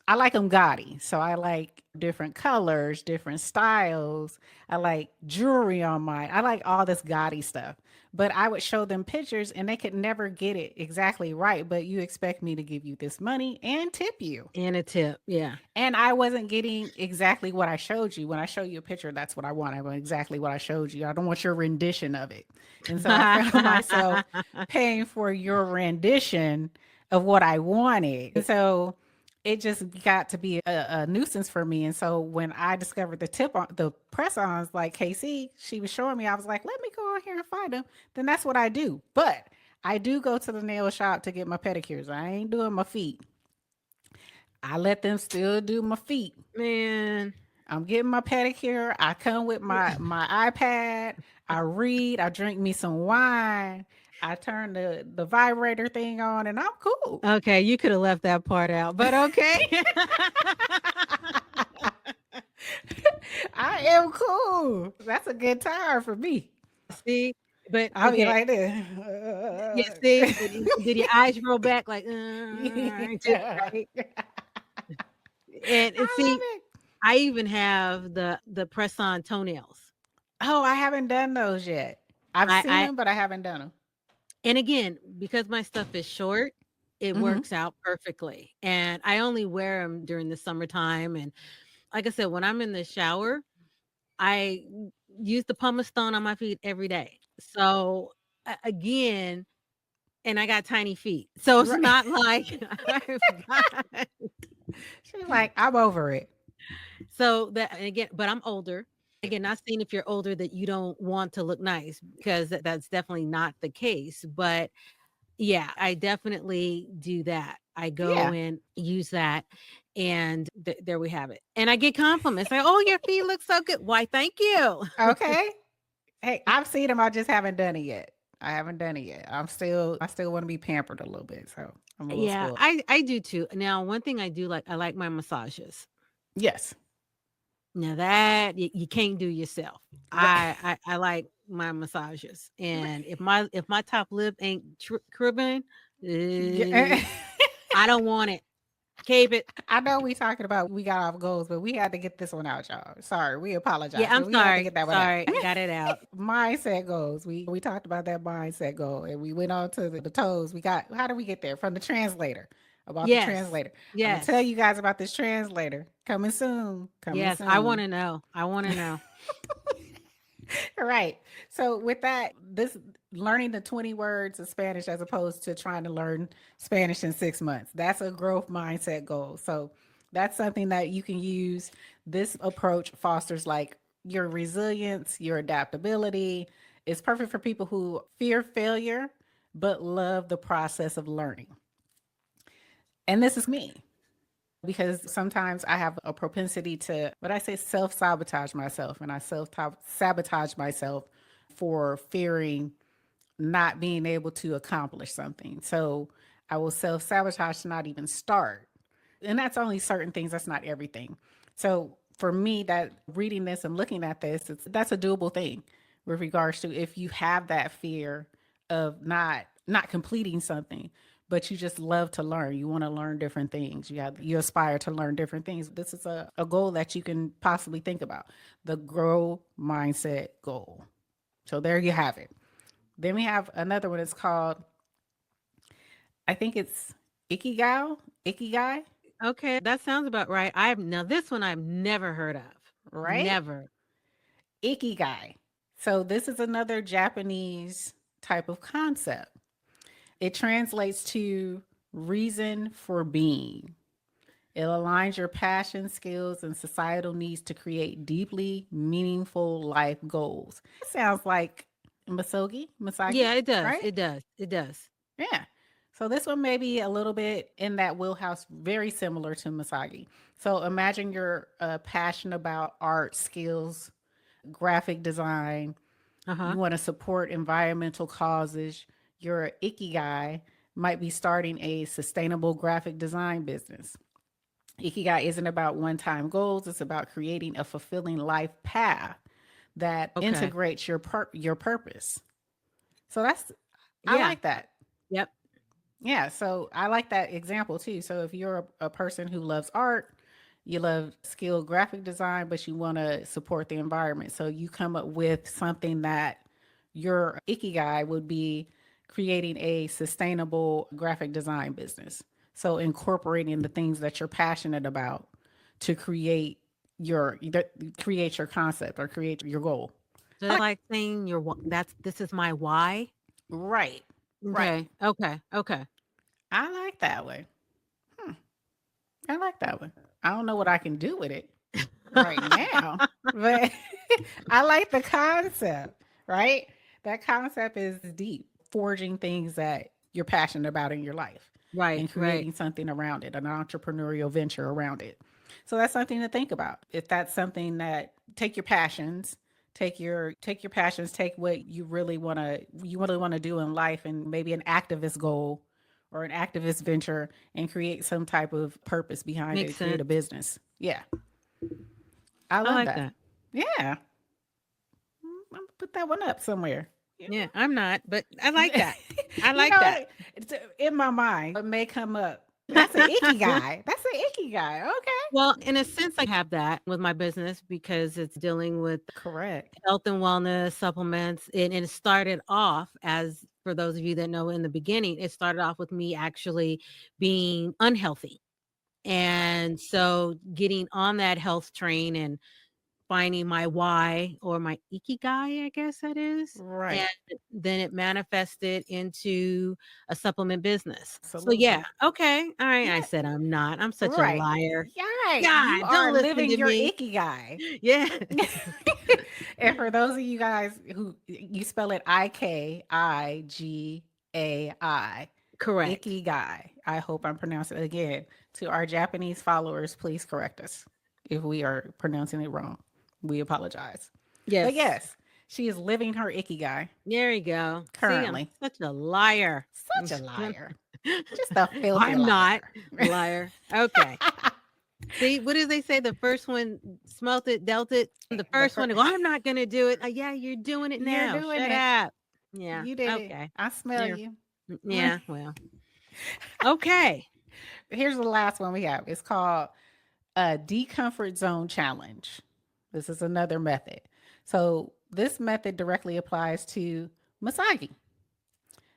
I like them gaudy. So I like different colors, different styles. I like jewelry on mine. I like all this gaudy stuff. But I would show them pictures and they could never get it exactly right. But you expect me to give you this money and tip you. And a tip. Yeah. And I wasn't getting exactly what I showed you. When I show you a picture, that's what I want. I want exactly what I showed you. I don't want your rendition of it. And so I found myself paying for your rendition of what I wanted. And so it just got to be a nuisance for me. And so when I discovered the tip on the press ons like KC, she was showing me, I was like, let me go out here and find them. Then that's what I do. But I do go to the nail shop to get my pedicures. I ain't doing my feet. I let them still do my feet. Man. I'm getting my pedicure. I come with my iPad. I read. I drink me some wine. I turn the vibrator thing on, and I'm cool. Okay, you could have left that part out, but okay. I am cool. That's a good time for me. See, but I'll be okay. like Yeah, this. see, did your eyes roll back like, too, Yeah. right? And I see, love it. I even have the press on toenails. Oh, I haven't done those yet. I've seen I them, but I haven't done them. and again, because my stuff is short, it Hmm. works out perfectly. And I only wear them during the summertime. And like I said, when I'm in the shower, I use the pumice stone on my feet every day. So again, and I got tiny feet. So it's Right. not like I've got She's like, I'm over it. so that and again, but I'm older. Again, not saying if you're older that you don't want to look nice because that's definitely not the case. But yeah, I definitely do that. I go Yeah. and use that, and there we have it. And I get compliments like, "Oh, your feet look so good." Why? Thank you. Okay. Hey, I've seen them. I just haven't done it yet. I haven't done it yet. I still want to be pampered a little bit. So I'm a little Yeah, spoiled. I do too. Now, one thing I do like, I like my massages. Yes. Now that you can't do yourself. Right. I like my massages, and if my top lip ain't cribbing, Yeah. I don't want it. Keep it. I know we talking about we got off goals, but we had to get this one out, y'all. Sorry, we apologize, Yeah, I'm but we had to sorry. get that one out. Sorry, I got it out. Mindset goals. We talked about that mindset goal, and we went on to the toes. We got how did we get there from the translator? About the Yes, translator. I'm gonna tell yes, you guys about this translator coming soon. Coming yes. I want soon. to know. I want to know. Right. So with that, this learning the 20 words of Spanish as opposed to trying to learn Spanish in 6 months. That's a growth mindset goal. So that's something that you can use. This approach fosters like your resilience, your adaptability. It's perfect for people who fear failure but love the process of learning. And this is me because sometimes I have a propensity to, what I say, self sabotage myself, and I self sabotage myself for fearing not being able to accomplish something. So I will self sabotage to not even start. And that's only certain things, that's not everything. So for me, that reading this and looking at this, that's a doable thing with regards to if you have that fear of not completing something, but you just love to learn. You want to learn different things. You aspire to learn different things. This is a goal that you can possibly think about. The grow mindset goal. So there you have it. Then we have another one. It's called, I think it's Ikigai. Ikigai, Okay, that sounds about right. I've now this one I've never heard of. right? Never. Ikigai. So this is another Japanese type of concept. It translates to reason for being. It aligns your passion, skills, and societal needs to create deeply meaningful life goals. It sounds like Misagi, Yeah, it does. right? It does. It does. Yeah. So this one may be a little bit in that wheelhouse, very similar to Misagi. So imagine you're passionate about art, skills, graphic design. Uh-huh. You want to support environmental causes. Your Ikigai might be starting a sustainable graphic design business. Ikigai isn't about one-time goals. It's about creating a fulfilling life path that Okay. integrates your purpose. So I Yeah. like that. Yep. Yeah, so I like that example too. So if you're a person who loves art, you love skilled graphic design, but you want to support the environment. So you come up with something that your ikigai would be creating a sustainable graphic design business. So incorporating the things that you're passionate about to create your concept or create your goal. So that's like saying that's this is my why. Right. Right. Okay. Okay. Okay. I like that way. I like that one. I don't know what I can do with it right now, but I like the concept, right? That concept is deep, forging things that you're passionate about in your life Right, and right. creating something around it, an entrepreneurial venture around it. So that's something to think about. If that's something that take your passions, take your passions, take what you really want to do in life and maybe an activist goal or an activist venture and create some type of purpose behind Makes it, create a sense. business. Yeah. I I love like that. that. Yeah. I'm gonna put that one up somewhere. You Yeah, I'm not, but I like know, that. I you like know, that. it's in my mind. It may come up. That's an icky guy. That's an icky guy. Okay. Well, in a sense, I have that with my business because it's dealing with Correct. health and wellness supplements. And it started off as, for those of you that know in the beginning, it started off with me actually being unhealthy. And so getting on that health train and finding my why or my ikigai, I guess that is. And Right. then it manifested into a supplement business. So yeah, Absolutely. okay. All right. I Yeah. said I'm not. I'm such a Right. liar. Yeah. You God, don't are listen living to your me. icky guy. Yeah. And for those of you guys who you spell it Ikigai, Correct. Ikigai. I hope I'm pronouncing it again. To our Japanese followers, please correct us if we are pronouncing it wrong. We apologize. But Yes. yes, she is living her Ikigai There you go. See, I'm currently. such a liar. Such a liar. Just a filthy I'm not liar. liar. Okay. See, what do they say? The first one smelt it, dealt it. The the first one to first, go, I'm not going to do it. Yeah, you're doing it you're now. doing Shut it. up. Yeah. You did it. Okay. I smell Yeah. you. Yeah. Well, okay. Here's the last one we have. It's called a decomfort zone challenge. This is another method. So this method directly applies to Misogi,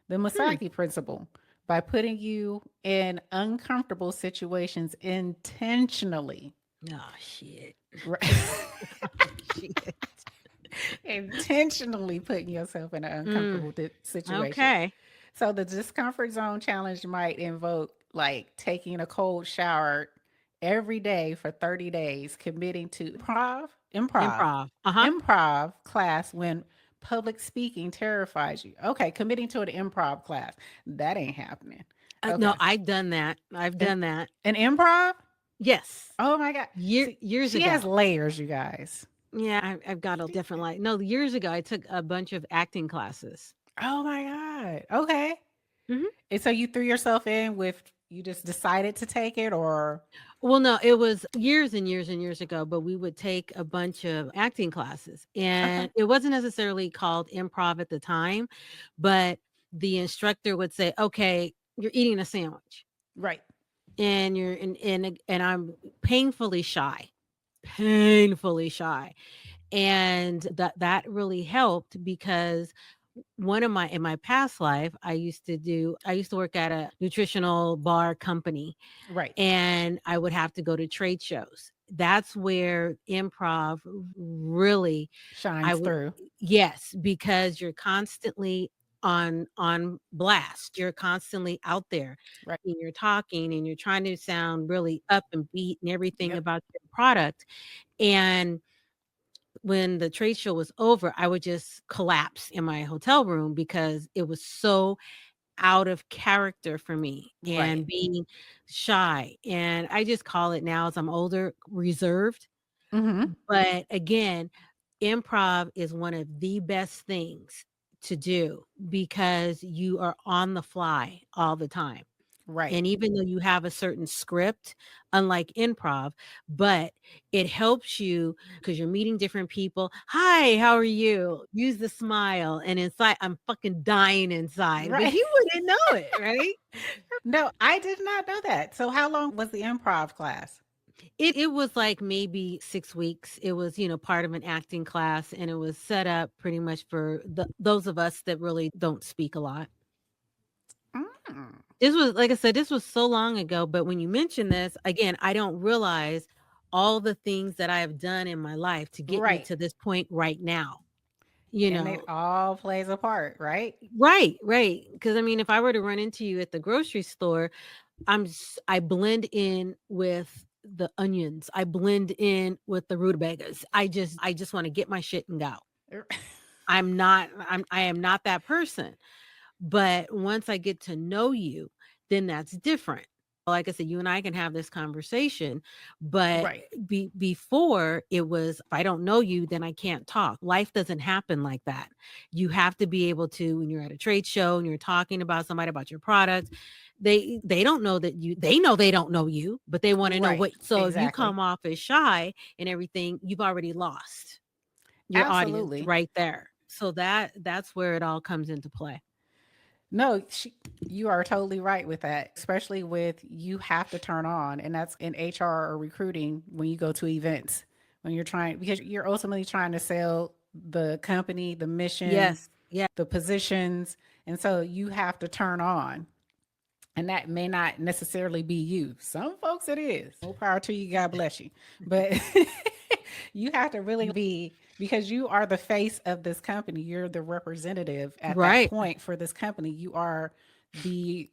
the Hmm. Misogi principle, by putting you in uncomfortable situations intentionally. Oh, shit. Right. Shit. Intentionally putting yourself in an Mm. uncomfortable situation. Okay. So the discomfort zone challenge might invoke like taking a cold shower every day for 30 days, committing to Improv. Uh huh. improv class when public speaking terrifies you. Okay, committing to an improv class. That ain't happening. No, Okay. I've done that. I've An, done that. an improv? Yes. Oh my God. See, Years she has ago. layers, you guys. Yeah, I've got a different life. No, years ago, I took a bunch of acting classes. Oh my God. Okay. Mhm. And so you threw yourself in with, you just decided to take it or? Well, no, it was years and years and years ago, but we would take a bunch of acting classes. Okay. And it wasn't necessarily called improv at the time, but the instructor would say, okay, you're eating a sandwich Right. and and I'm painfully shy, painfully shy. And that really helped because one of my in my past life, I used to work at a nutritional bar company Right. and I would have to go to trade shows. That's where improv really I Shines would through. yes, because you're constantly on blast. You're constantly out there Right. and you're talking and you're trying to sound really up and beat and everything Yep. about your product. And when the trade show was over, I would just collapse in my hotel room because it was so out of character for me Right. and being shy. And I just call it now as I'm older, reserved. Mm-hmm. But again, improv is one of the best things to do because you are on the fly all the time. Right. And even though you have a certain script, unlike improv, but it helps you because you're meeting different people. Hi, how are you? Use the smile. And inside, I'm fucking dying inside, but Right. you wouldn't know it, right? No, I did not know that. So how long was the improv class? It was like maybe 6 weeks. It was, part of an acting class, and it was set up pretty much for those of us that really don't speak a lot. Mm. This was like I said, this was so long ago, but when you mention this, again, I don't realize all the things that I have done in my life to get me Right. to this point right now. You And it know, all plays a part, right? right, right. Because I mean, if I were to run into you at the grocery store, I blend in with the onions. I blend in with the rutabagas. I just want to get my shit and go. I am not that person. But once I get to know you, then that's different. Like I said, you and I can have this conversation, but Right. before it was, if I don't know you, then I can't talk. Life doesn't happen like that. You have to be able to, when you're at a trade show and you're talking about somebody, about your product, they don't know that they know they don't know you, but they want to know Right. what. So if you Exactly. come off as shy and everything, you've already lost your audience Absolutely. right there. So that's where it all comes into play. No, you are totally right with that, especially with you have to turn on, and that's in HR or recruiting when you go to events, when you're trying, because you're ultimately trying to sell the company, the mission, Yes. Yeah. the positions. And so you have to turn on. And that may not necessarily be you. Some folks it is. More power to you. God bless you. But you have to really be, because you are the face of this company. You're the representative at that Right. point for this company. You are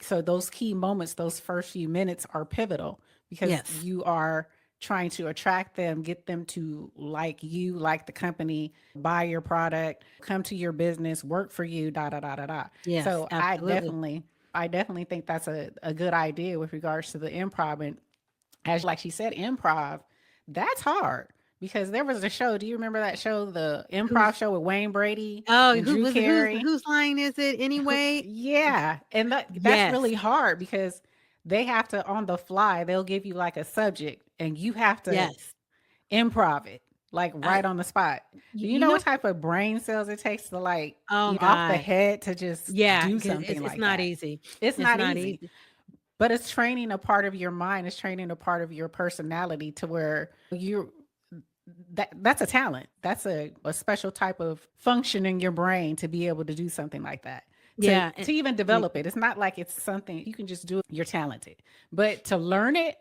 so those key moments, those first few minutes are pivotal because Yes. you are trying to attract them, get them to like you, like the company, buy your product, come to your business, work for you, da da da da da. Yes, So absolutely. I definitely think that's a good idea with regards to the improv. And as like she said, improv, that's hard because there was a show. Do you remember that show, the improv Who's show with Wayne Brady oh, and who Drew was it? Carey? Whose line is it anyway? Yeah. And that's Yes. really hard because they have to, on the fly, they'll give you like a subject and you have to Yes. improv it like right I on the spot. Do you you know know, what type of brain cells it takes to like, oh off the God. head to just Yeah, do 'cause something it's like not that? easy. It's It's not not easy, easy. but it's training a part of your mind. It's training a part of your personality to where that's a talent. That's a special type of function in your brain to be able to do something like that. To Yeah, and to even you develop it. It's not like it's something you can just do it, you're talented. But to learn it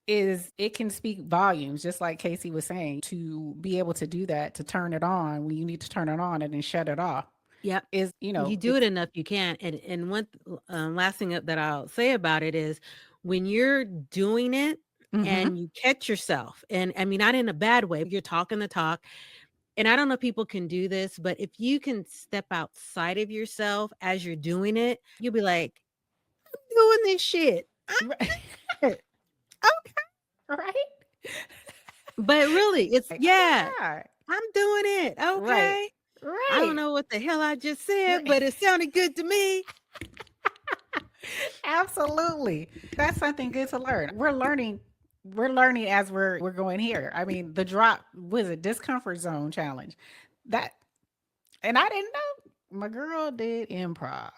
is it can speak volumes, just like KayCee was saying, to be able to do that, to turn it on when you need to turn it on and then shut it off yep. is, You do it it's enough, you can. And one last thing that I'll say about it is when you're doing it mm-hmm. and you catch yourself, and I mean, not in a bad way, you're talking the talk. And I don't know if people can do this, but if you can step outside of yourself as you're doing it, you'll be like, doing this shit. Right. Okay. Right. But really, it's Like, oh yeah, my God. I'm doing it. Right. Okay. I don't Right. know what the hell I just said, Right. but it sounded good to me. Absolutely. That's something good to learn. We're learning as we're going here. I mean, the drop was a discomfort zone challenge. That and I didn't know my girl did improv.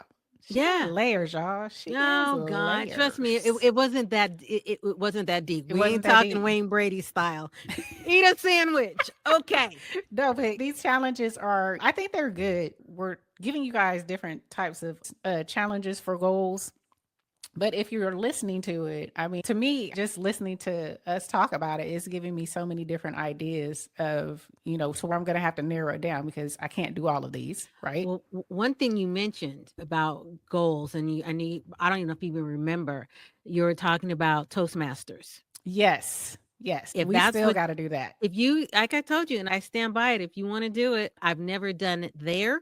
She got Yeah. layers, y'all. She has Oh God, trust me, layers. it wasn't that it wasn't that deep. It We wasn't ain't that talking deep. Wayne Brady style. Eat a sandwich. Okay. No, but these challenges are, I think they're good. We're giving you guys different types of challenges for goals. But if you're listening to it, I mean, to me, just listening to us talk about it is giving me so many different ideas of, so where I'm going to have to narrow it down because I can't do all of these, right? Well, one thing you mentioned about goals, and I don't even know if you even remember, you were talking about Toastmasters. Yes. Yes. If We that's still what got to do that. if you like I told you, and I stand by it, if you want to do it, I've never done it there,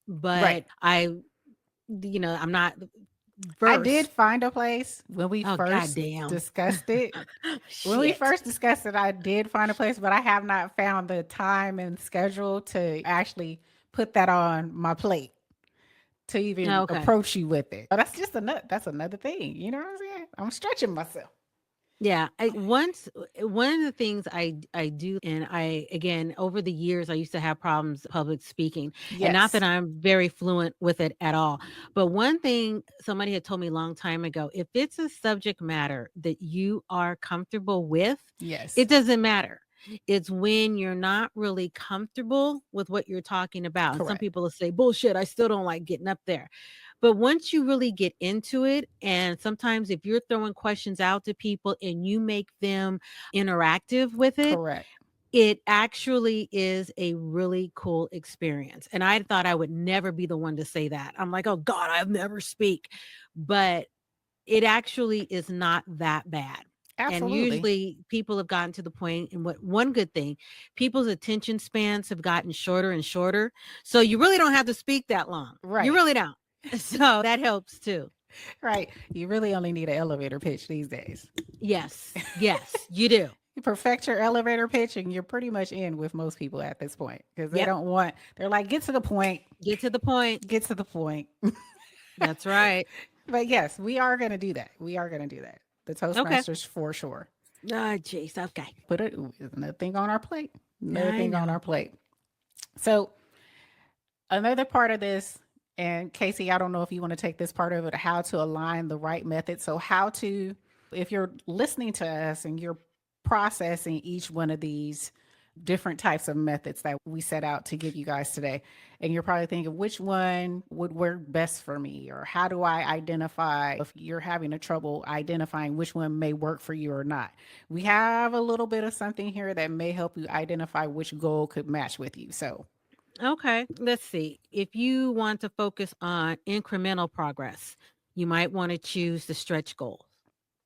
Right. but I'm not I did versed. find a place when we Oh first goddamn. discussed it. When we Shit. first discussed it, I did find a place, but I have not found the time and schedule to actually put that on my plate to even Okay. approach you with it. But that's another thing. You know what I'm saying? I'm stretching myself. Yeah, one of the things I do, and I again over the years I used to have problems public speaking, and not that Yes. I'm very fluent with it at all. But one thing somebody had told me a long time ago, if it's a subject matter that you are comfortable with, Yes. it doesn't matter. It's when you're not really comfortable with what you're talking about. And some Correct. people will say, bullshit, I still don't like getting up there. But once you really get into it, and sometimes if you're throwing questions out to people and you make them interactive with it, Correct. it actually is a really cool experience. And I thought I would never be the one to say that. I'm like, oh God, I'll never speak. But it actually is not that bad. And Absolutely. usually people have gotten to the point, and what one good thing, people's attention spans have gotten shorter and shorter. So you really don't have to speak that long. You Right. really don't. So that helps too. Right. You really only need an elevator pitch these days. Yes. Yes, you do. You perfect your elevator pitch and you're pretty much in with most people at this point because they Yep. don't want, they're like, get to the point, Get to the point. get to the point. That's right. But yes, we are going to do that. We are going to do that. The Okay. Toastmasters for sure. Oh, jeez. Okay. Put it, another thing on our plate. Another I thing on know. our plate. So another part of this, and KayCee, I don't know if you want to take this part of it, how to align the right method. So how to, if you're listening to us and you're processing each one of these different types of methods that we set out to give you guys today, and you're probably thinking which one would work best for me, or how do I identify if you're having a trouble identifying which one may work for you or not. We have a little bit of something here that may help you identify which goal could match with you. So Okay, let's see. If you want to focus on incremental progress, you might want to choose the stretch goals.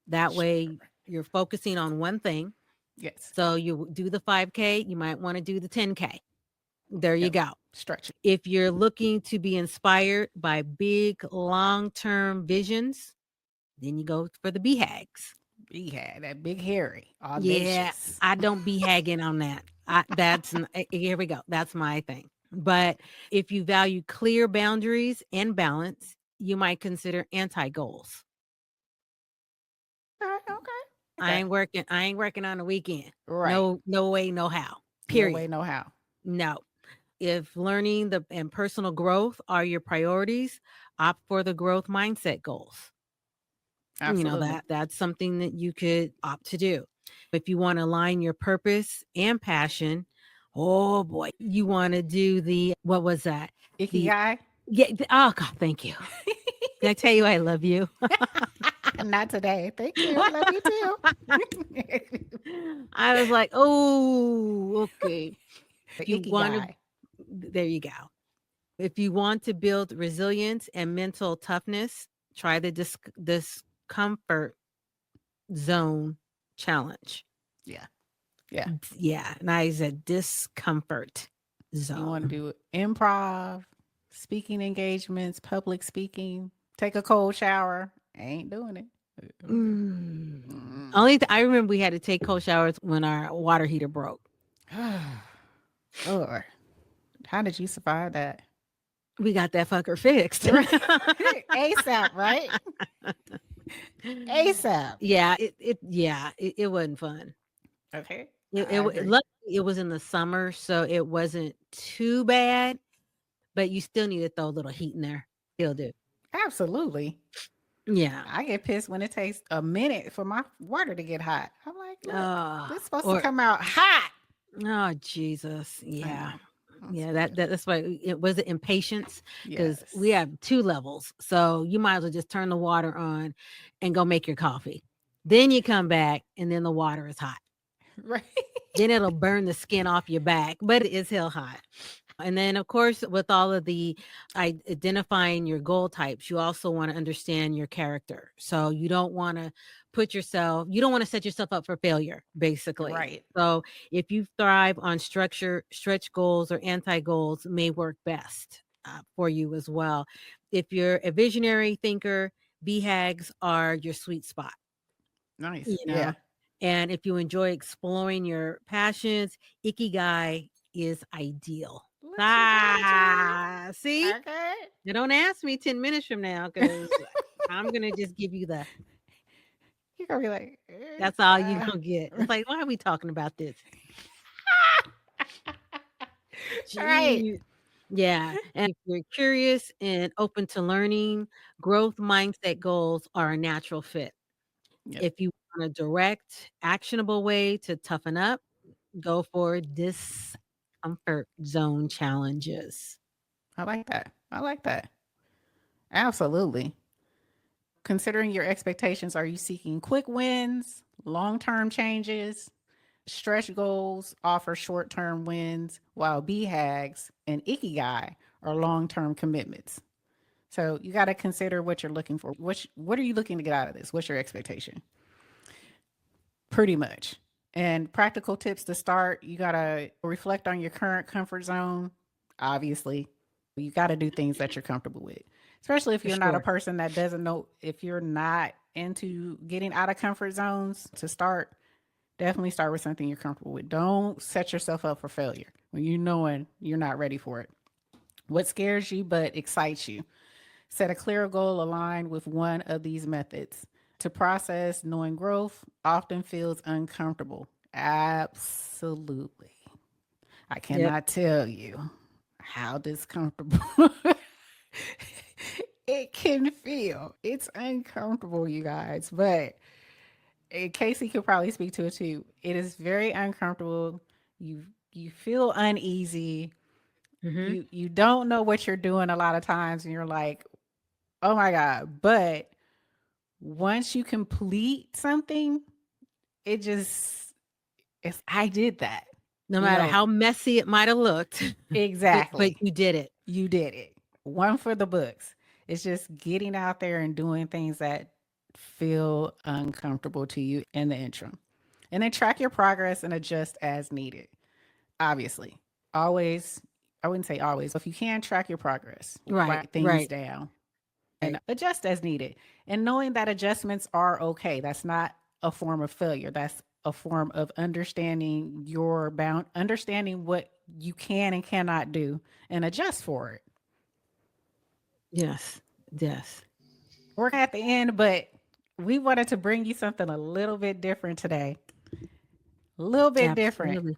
That way, sure. you're focusing on one thing. Yes. So you do the 5K, you might want to do the 10K. There you Yep. go. Stretch it. If you're looking to be inspired by big long term visions, then you go for the BHAGs. He had that big hairy, Yeah, audacious. I don't be hagging on that. Here we go. That's my thing. But if you value clear boundaries and balance, you might consider anti goals. Okay. I Okay. ain't working. I ain't working on the weekend. Right. No, no way, no how. No way, Period. no how. No. If learning and personal growth are your priorities, opt for the growth mindset goals. Absolutely. That's something that you could opt to do. If you want to align your purpose and passion, oh boy, you want to do the what was that? The Ikigai? oh God, thank you. Did I tell you I love you? Not today. Thank you. Love you too. I was like, oh, okay. The If you want to, Ikigai. there you go. If you want to build resilience and mental toughness, try the discomfort zone challenge. Yeah. Yeah. Yeah, and I said discomfort You want to zone. do improv, speaking engagements, public speaking, take a cold shower. Ain't doing it. Mm. Mm. I remember we had to take cold showers when our water heater broke. Lord, how did you survive that? We got that fucker fixed. ASAP, right? ASAP. Yeah, it wasn't fun. Okay. It I wa agree. luckily, it was in the summer, so it wasn't too bad, but you still need to throw a little heat in there. Still do. Absolutely. Yeah. I get pissed when it takes a minute for my water to get hot. I'm like, look, this is supposed to Or come out hot. oh, Jesus. I Yeah. know. Yeah, that's why it was it impatience because we Yes. have 2 levels. So you might as well just turn the water on and go make your coffee. Then you come back and then the water is hot. Right. Then it'll burn the skin off your back, but it is hell hot. And then, of course, with all of the identifying your goal types, you also want to understand your character. So you don't want to you don't want to set yourself up for failure, basically. Right. So if you thrive on structure, stretch goals or anti goals may work best for you as well. If you're a visionary thinker, BHAGs are your sweet spot, Nice. you Yeah. know. And if you enjoy exploring your passions, Ikigai is ideal. Look, she got it, child. See? Okay. Now don't ask me 10 minutes from now because I'm gonna just give you the You're gonna be like, that's all you gonna get. It's like, why are we talking about this? right. Gee. Yeah. And if you're curious and open to learning, growth mindset goals are a natural fit. Yep. If you want a direct, actionable way to toughen up, go for discomfort zone challenges. I like that. I like that. Absolutely. Considering your expectations, are you seeking quick wins, long term changes? Stretch goals offer short term wins, while BHAGs and Ikigai are long term commitments. So you got to consider what you're looking for. What are you looking to get out of this? What's your expectation? Pretty much. And practical tips to start, you got to reflect on your current comfort zone. Obviously, you got to do things that you're comfortable with, especially if For you're not a sure. person that doesn't know, if you're not into getting out of comfort zones to start. Definitely start with something you're comfortable with. Don't set yourself up for failure when you knowing you're not ready for it. What scares you but excites you? Set a clear goal aligned with one of these methods. To process, knowing growth often feels uncomfortable. Absolutely. I Yep. cannot tell you how discomfortable it can feel. It's uncomfortable, you guys, but KayCee could probably speak to it too. It is very uncomfortable. You feel uneasy. Mm-hmm. You don't know what you're doing a lot of times, and you're like, oh my god. But once you complete something, it just it's I did that. No You matter know how messy it might have looked, but exactly. you did it. You did it. One for the books. It's just getting out there and doing things that feel uncomfortable to you in the interim. And then track your progress and adjust as needed. Obviously, always, I wouldn't say always, if you can track your progress, Right, write things right. down and adjust as needed. And knowing that adjustments are okay. That's not a form of failure. That's a form of understanding your bound, understanding what you can and cannot do and adjust for it. Yes, yes. We're at the end, but we wanted to bring you something a little bit different today. A little bit different. Absolutely.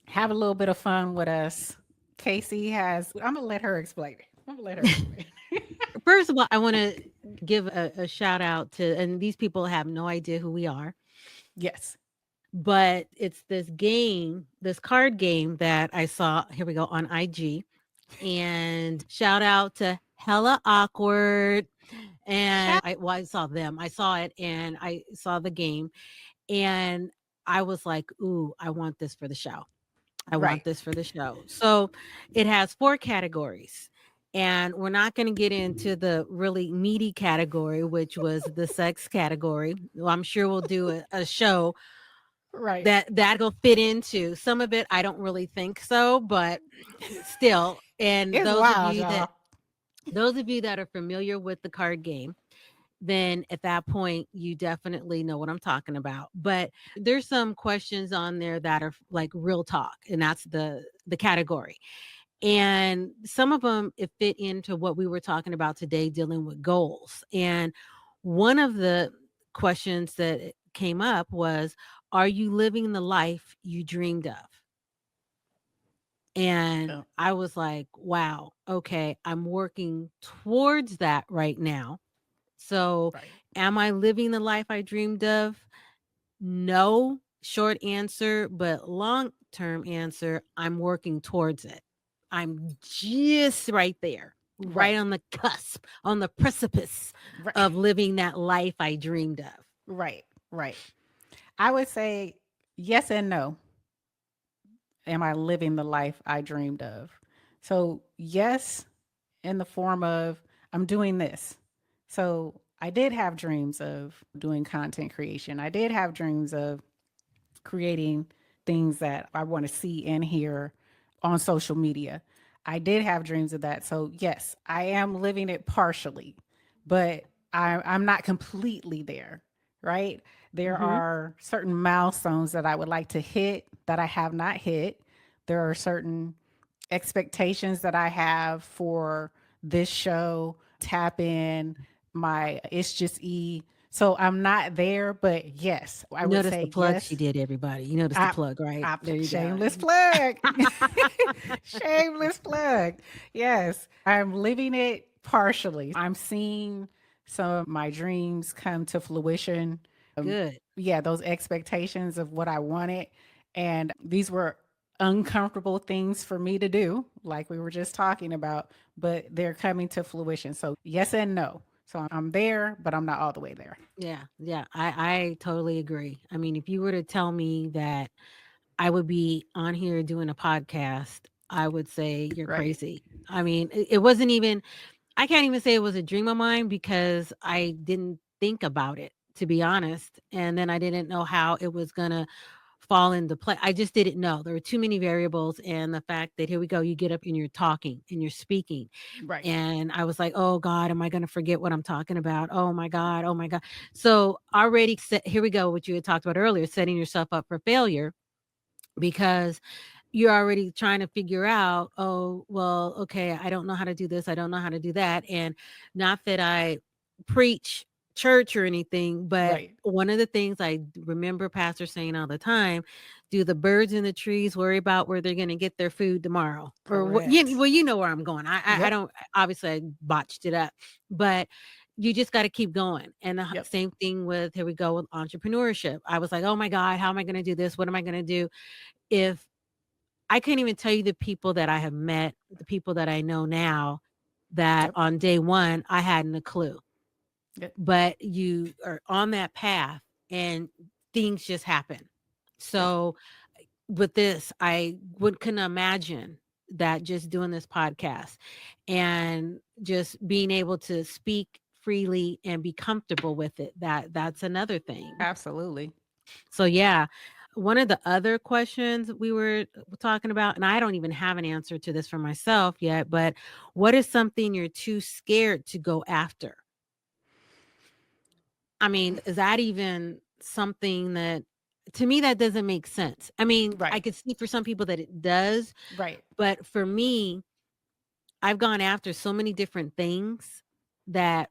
Have a little bit of fun with us. KayCee has, I'm going to let her explain it. I'm going to let her explain it. First of all, I want to give a shout out to, and these people have no idea who we are, Yes. but it's this game, this card game that I saw. Here we go on IG. And shout out to Hella Awkward. And Shout. I saw them. I saw it and I saw the game. And I was like, ooh, I want this for the show. I want Right. this for the show. So it has 4 categories. And we're not going to get into the really meaty category, which was the sex category. Well, I'm sure we'll do a show Right. that'll fit into some of it. I don't really think so, but still. And It's wild, y'all. those of you that are familiar with the card game, then at that point you definitely know what I'm talking about. But there's some questions on there that are like real talk, and that's the category. And some of them it fit into what we were talking about today, dealing with goals. And one of the questions that came up was, are you living the life you dreamed of? And Oh, I was like, wow, okay, I'm working towards that right now. So, right. am I living the life I dreamed of? No, short answer, but long term answer, I'm working towards it. I'm just right there, right Right. on the cusp, on the precipice Right. of living that life I dreamed of. Right. Right. I would say yes and no. Am I living the life I dreamed of? So, yes, in the form of I'm doing this. So, I did have dreams of doing content creation. I did have dreams of creating things that I want to see and hear on social media. I did have dreams of that. So, yes, I am living it partially, but I'm not completely there, right? There Hmm. are certain milestones that I would like to hit that I have not hit. There are certain expectations that I have for this show, tap in, my It's Just E. So I'm not there, but yes, I You would notice the say plug she yes. did, everybody. You notice the I, plug, right? There you go. Shameless plug. Shameless plug. Yes, I'm living it partially. I'm seeing some of my dreams come to fruition. Good. Yeah, those expectations of what I wanted. And these were uncomfortable things for me to do, like we were just talking about, but they're coming to fruition. So, yes and no. So, I'm there, but I'm not all the way there. Yeah, yeah, I totally agree. I mean, if you were to tell me that I would be on here doing a podcast, I would say you're Right. crazy. I mean, it wasn't even. I can't even say it was a dream of mine because I didn't think about it, to be honest. And then I didn't know how it was going to fall into play. I just didn't know. There were too many variables. And the fact that here we go, you get up and you're talking and you're speaking. Right. And I was like, oh God, am I going to forget what I'm talking about? Oh my God. Oh my God. So already set, here we go, what you had talked about earlier, setting yourself up for failure because you're already trying to figure out, oh, well, okay, I don't know how to do this. I don't know how to do that. And not that I preach church or anything, but Right. one of the things I remember pastors saying all the time, do the birds in the trees worry about where they're going to get their food tomorrow? Or what? Correct. Well, you know where I'm going. I Yep. don't, obviously I botched it up, but you just got to keep going. And the Yep. same thing with, here we go with entrepreneurship. I was like, oh my God, how am I going to do this? What am I going to do? If I can't even tell you the people that I have met, the people that I know now that Yep. on day one, I hadn't a clue. Yep. But you are on that path and things just happen. Yep. So with this, couldn't imagine that just doing this podcast and just being able to speak freely and be comfortable with it. That's another thing. Absolutely. So yeah, one of the other questions we were talking about, and I don't even have an answer to this for myself yet, but what is something you're too scared to go after? I mean, is that even something that, to me, that doesn't make sense? I mean, I Right. could see for some people that it does, Right. but for me, I've gone after so many different things that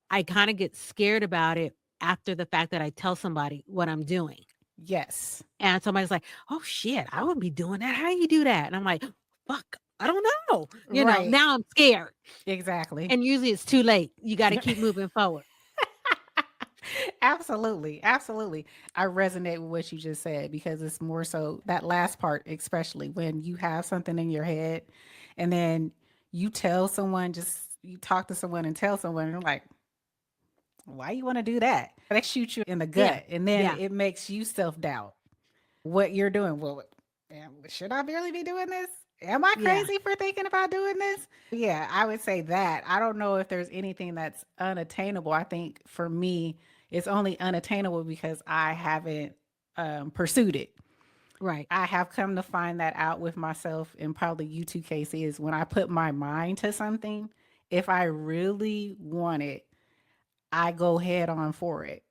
I kind of get scared about it after the fact that I tell somebody what I'm doing. Yes. And somebody's like, "Oh shit, I would be doing that. How you do that?" And I'm like, "Fuck, I don't know." Right. Now I'm scared. Exactly. And usually it's too late. You got to keep moving forward. Absolutely. Absolutely. I resonate with what you just said because it's more so that last part, especially when you have something in your head and then you tell someone, just you talk to someone and tell someone, and they're like, why you want to do that? They shoot you in the Yeah. gut and then Yeah. it makes you self doubt what you're doing. Well, should I really be doing this? Am I Yeah. crazy for thinking about doing this? Yeah, I would say that. I don't know if there's anything that's unattainable. I think for me, it's only unattainable because I haven't pursued it. Right. I have come to find that out with myself and probably you too, Casey, is when I put my mind to something, if I really want it, I go head on for it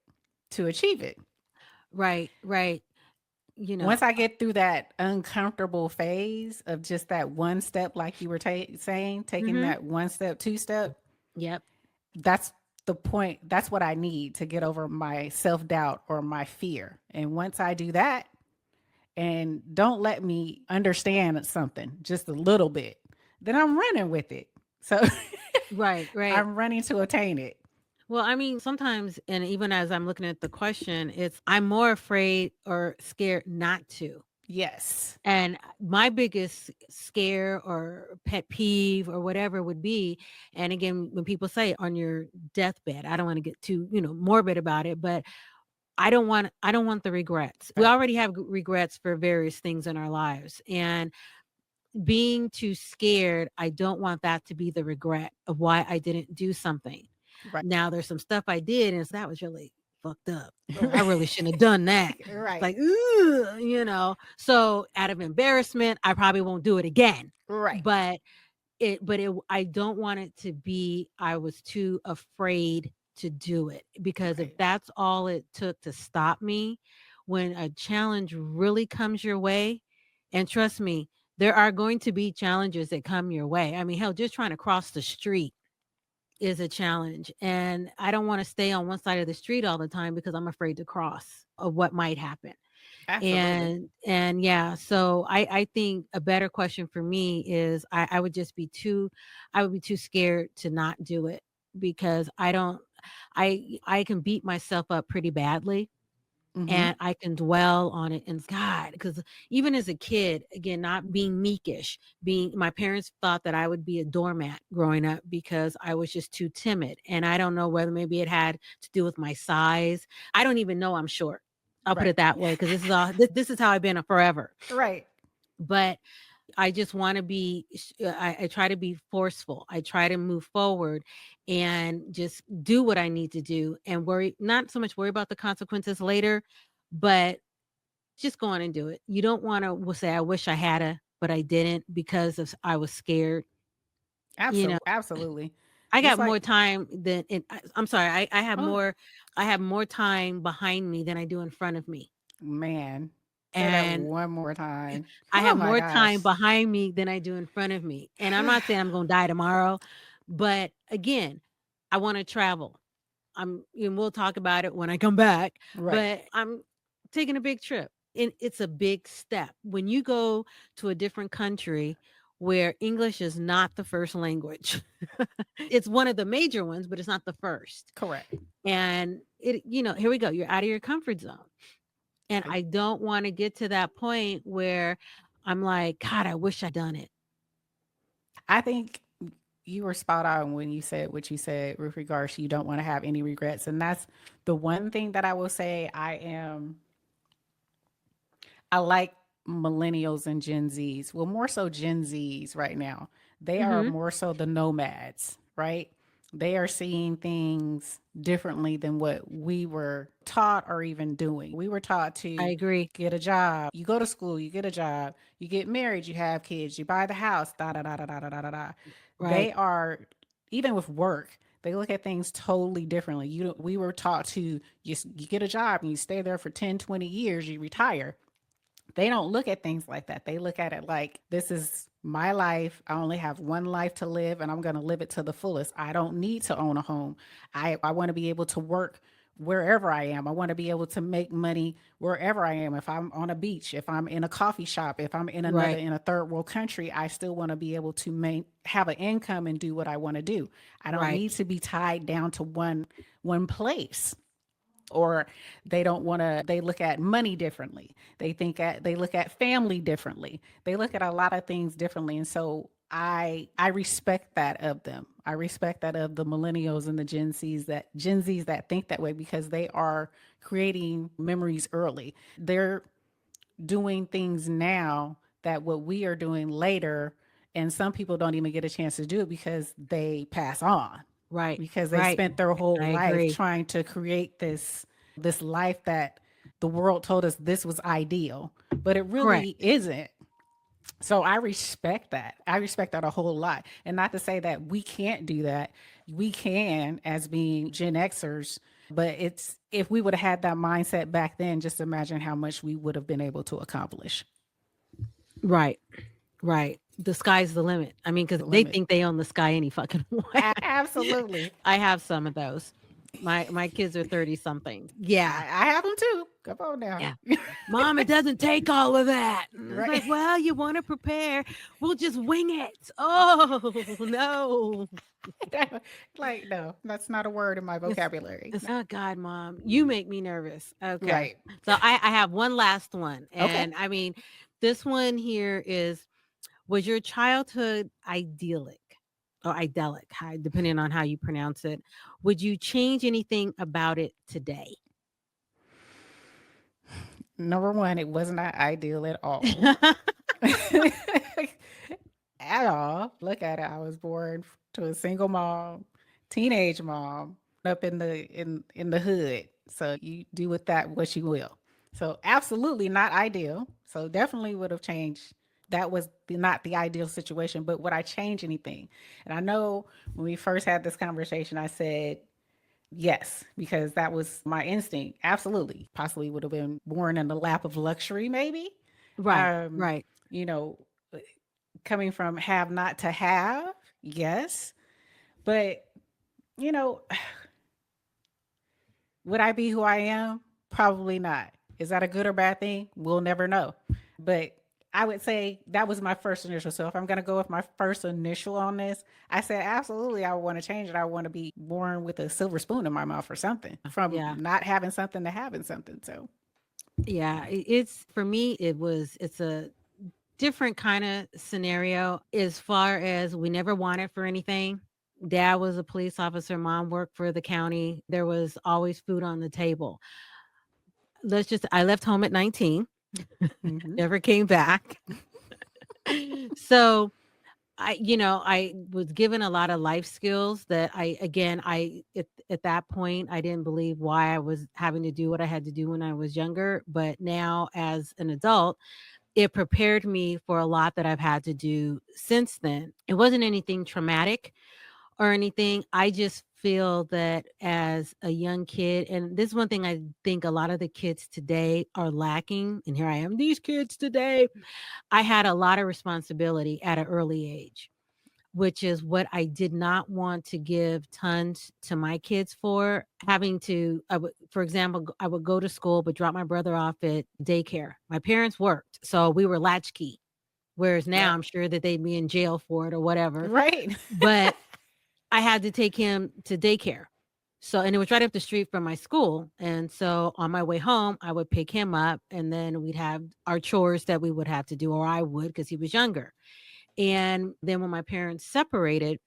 to achieve it. Right. Right. You know, Once I get through that uncomfortable phase of just that one step, like you were saying, taking mhm. that one step, two step, Yep. that's the point. That's what I need to get over my self doubt or my fear. And once I do that, and don't let me understand something just a little bit, then I'm running with it. So Right. Right. I'm running to attain it. Well, I mean, sometimes, and even as I'm looking at the question, it's I'm more afraid or scared not to. Yes. And my biggest scare or pet peeve or whatever would be, and again, when people say on your deathbed, I don't want to get too, morbid about it, but I don't want the regrets. We Right. already have regrets for various things in our lives. And being too scared, I don't want that to be the regret of why I didn't do something. Right. Now there's some stuff I did and that was really fucked up. Or I really shouldn't have done that. It's Right. like, ooh. So out of embarrassment, I probably won't do it again. Right. But I don't want it to be I was too afraid to do it, because if Right. that's all it took to stop me when a challenge really comes your way, and trust me, there are going to be challenges that come your way. I mean, hell, just trying to cross the street is a challenge. And I don't want to stay on one side of the street all the time because I'm afraid to cross of what might happen. Absolutely. And yeah, so I think a better question for me is I would just be too I would be too scared to not do it, because I can beat myself up pretty badly, Mm-hmm. and I can dwell on it. And God, because even as a kid, again, not being meekish, being my parents thought that I would be a doormat growing up because I was just too timid. And I don't know whether maybe it had to do with my size. I don't even know I'm short. I'll put Right. it that way, because this is all this is how I've been forever. Right. But I just want to be, I try to be forceful. I try to move forward and just do what I need to do and worry, not so much worry about the consequences later, but just go on and do it. You don't want to say, I wish I had a, but I didn't because of, I was scared. You know, Absolutely. I got Just more like, time than, I'm sorry, oh I have more time behind me than I do in front of me. man, say that And one more time. I Oh have my more gosh. time behind me than I do in front of me. And I'm not saying I'm going to die tomorrow, but again, I want to travel. And we'll talk about it when I come back, Right. but I'm taking a big trip. And it's a big step. When you go to a different country where English is not the first language, it's one of the major ones, but it's not the first. Correct. And here we go. You're out of your comfort zone. And I I don't want to get to that point where I'm like, God, I wish I'd done it. I think you were spot on when you said what you said with regards to you don't want to have any regrets. And that's the one thing that I will say I like millennials and Gen Zs. Well, more so Gen Zs right now. They are Hmm. more so the nomads, right? They are seeing things differently than what we were taught or even doing. We were taught I to agree. get a job. You go to school, you get a job, you get married, you have kids, you buy the house, da da da da da da da da. Da. Right. They are even with work. They look at things totally differently. We were taught to you get a job and you stay there for 10, 20 years, you retire. They don't look at things like that. They look at it like this is my life. I only have one life to live and I'm going to live it to the fullest. I don't need to own a home. I want to be able to work wherever I am. I want to be able to make money wherever I am. If I'm on a beach, if I'm in a coffee shop, if I'm Right. in a third world country, I still want to be able to have an income and do what I want to do. I don't Right. need to be tied down to one place. Or they don't want to, they look at money differently. They look at family differently. They look at a lot of things differently. And so I respect that of them. I respect that of the millennials and the Gen Z's that think that way because they are creating memories early. They're doing things now that what we are doing later, and some people don't even get a chance to do it because they pass on, Right. because they Right. spent their whole I life agree. trying to create this life that the world told us this was ideal, but it really Correct. isn't. So I respect that. I respect that a whole lot. And not to say that we can't do that. We can as being Gen Xers, but it's if we would have had that mindset back then, just imagine how much we would have been able to accomplish. Right. Right. The sky's the limit. I mean, because The they limit. think they own the sky any fucking way. Absolutely. I have some of those. My kids are 30 something. Yeah. I have them too. Come on now. Yeah. Mom, it doesn't take all of that. And it's Right. like, well, you want to prepare. We'll just wing it. Oh, no. Like, no, that's not a word in my It's, vocabulary. it's oh God, Mom. You make me nervous. Okay. Right. So I have one last one. Okay. And I mean, this one here is, was your childhood idyllic or idyllic, depending on how you pronounce it? Would you change anything about it today? Number one, it was not ideal at all. At all. Look at it. I was born to a single mom, teenage mom, up in the hood. So you do with that what you will. So absolutely not ideal. So definitely would have changed. That was not the ideal situation, but would I change anything? And I know when we first had this conversation, I said yes, because that was my instinct. Absolutely. Possibly would have been born in the lap of luxury, maybe. Right, Um, right. you know, coming from have not to have, yes. But, you know, would I be who I am? Probably not. Is that a good or bad thing? We'll never know. But I would say that was my first initial. So if I'm going to go with my first initial on this, I said, absolutely, I want to change it. I want to be born with a silver spoon in my mouth or something from Yeah. not having something to having something. So, Yeah. It's for me, it's a different kind of scenario as far as we never wanted for anything. Dad was a police officer, mom worked for the county. There was always food on the table. I left home at 19, mhm. never came back. So I was given a lot of life skills that at that point, I didn't believe why I was having to do what I had to do when I was younger. But now, as an adult, it prepared me for a lot that I've had to do since then. It wasn't anything traumatic or anything. I just feel that as a young kid, and this is one thing I think a lot of the kids today are lacking. And here I am, these kids today. I had a lot of responsibility at an early age, which is what I did not want to give tons to my kids for. Having to, for example, I would go to school, but drop my brother off at daycare. My parents worked, so we were latchkey. Whereas now Yep. I'm sure that they'd be in jail for it or whatever. Right. But I had to take him to daycare. So, and it was right up the street from my school. And so on my way home, I would pick him up and then we'd have our chores that we would have to do, or I would because he was younger. And then when my parents separated,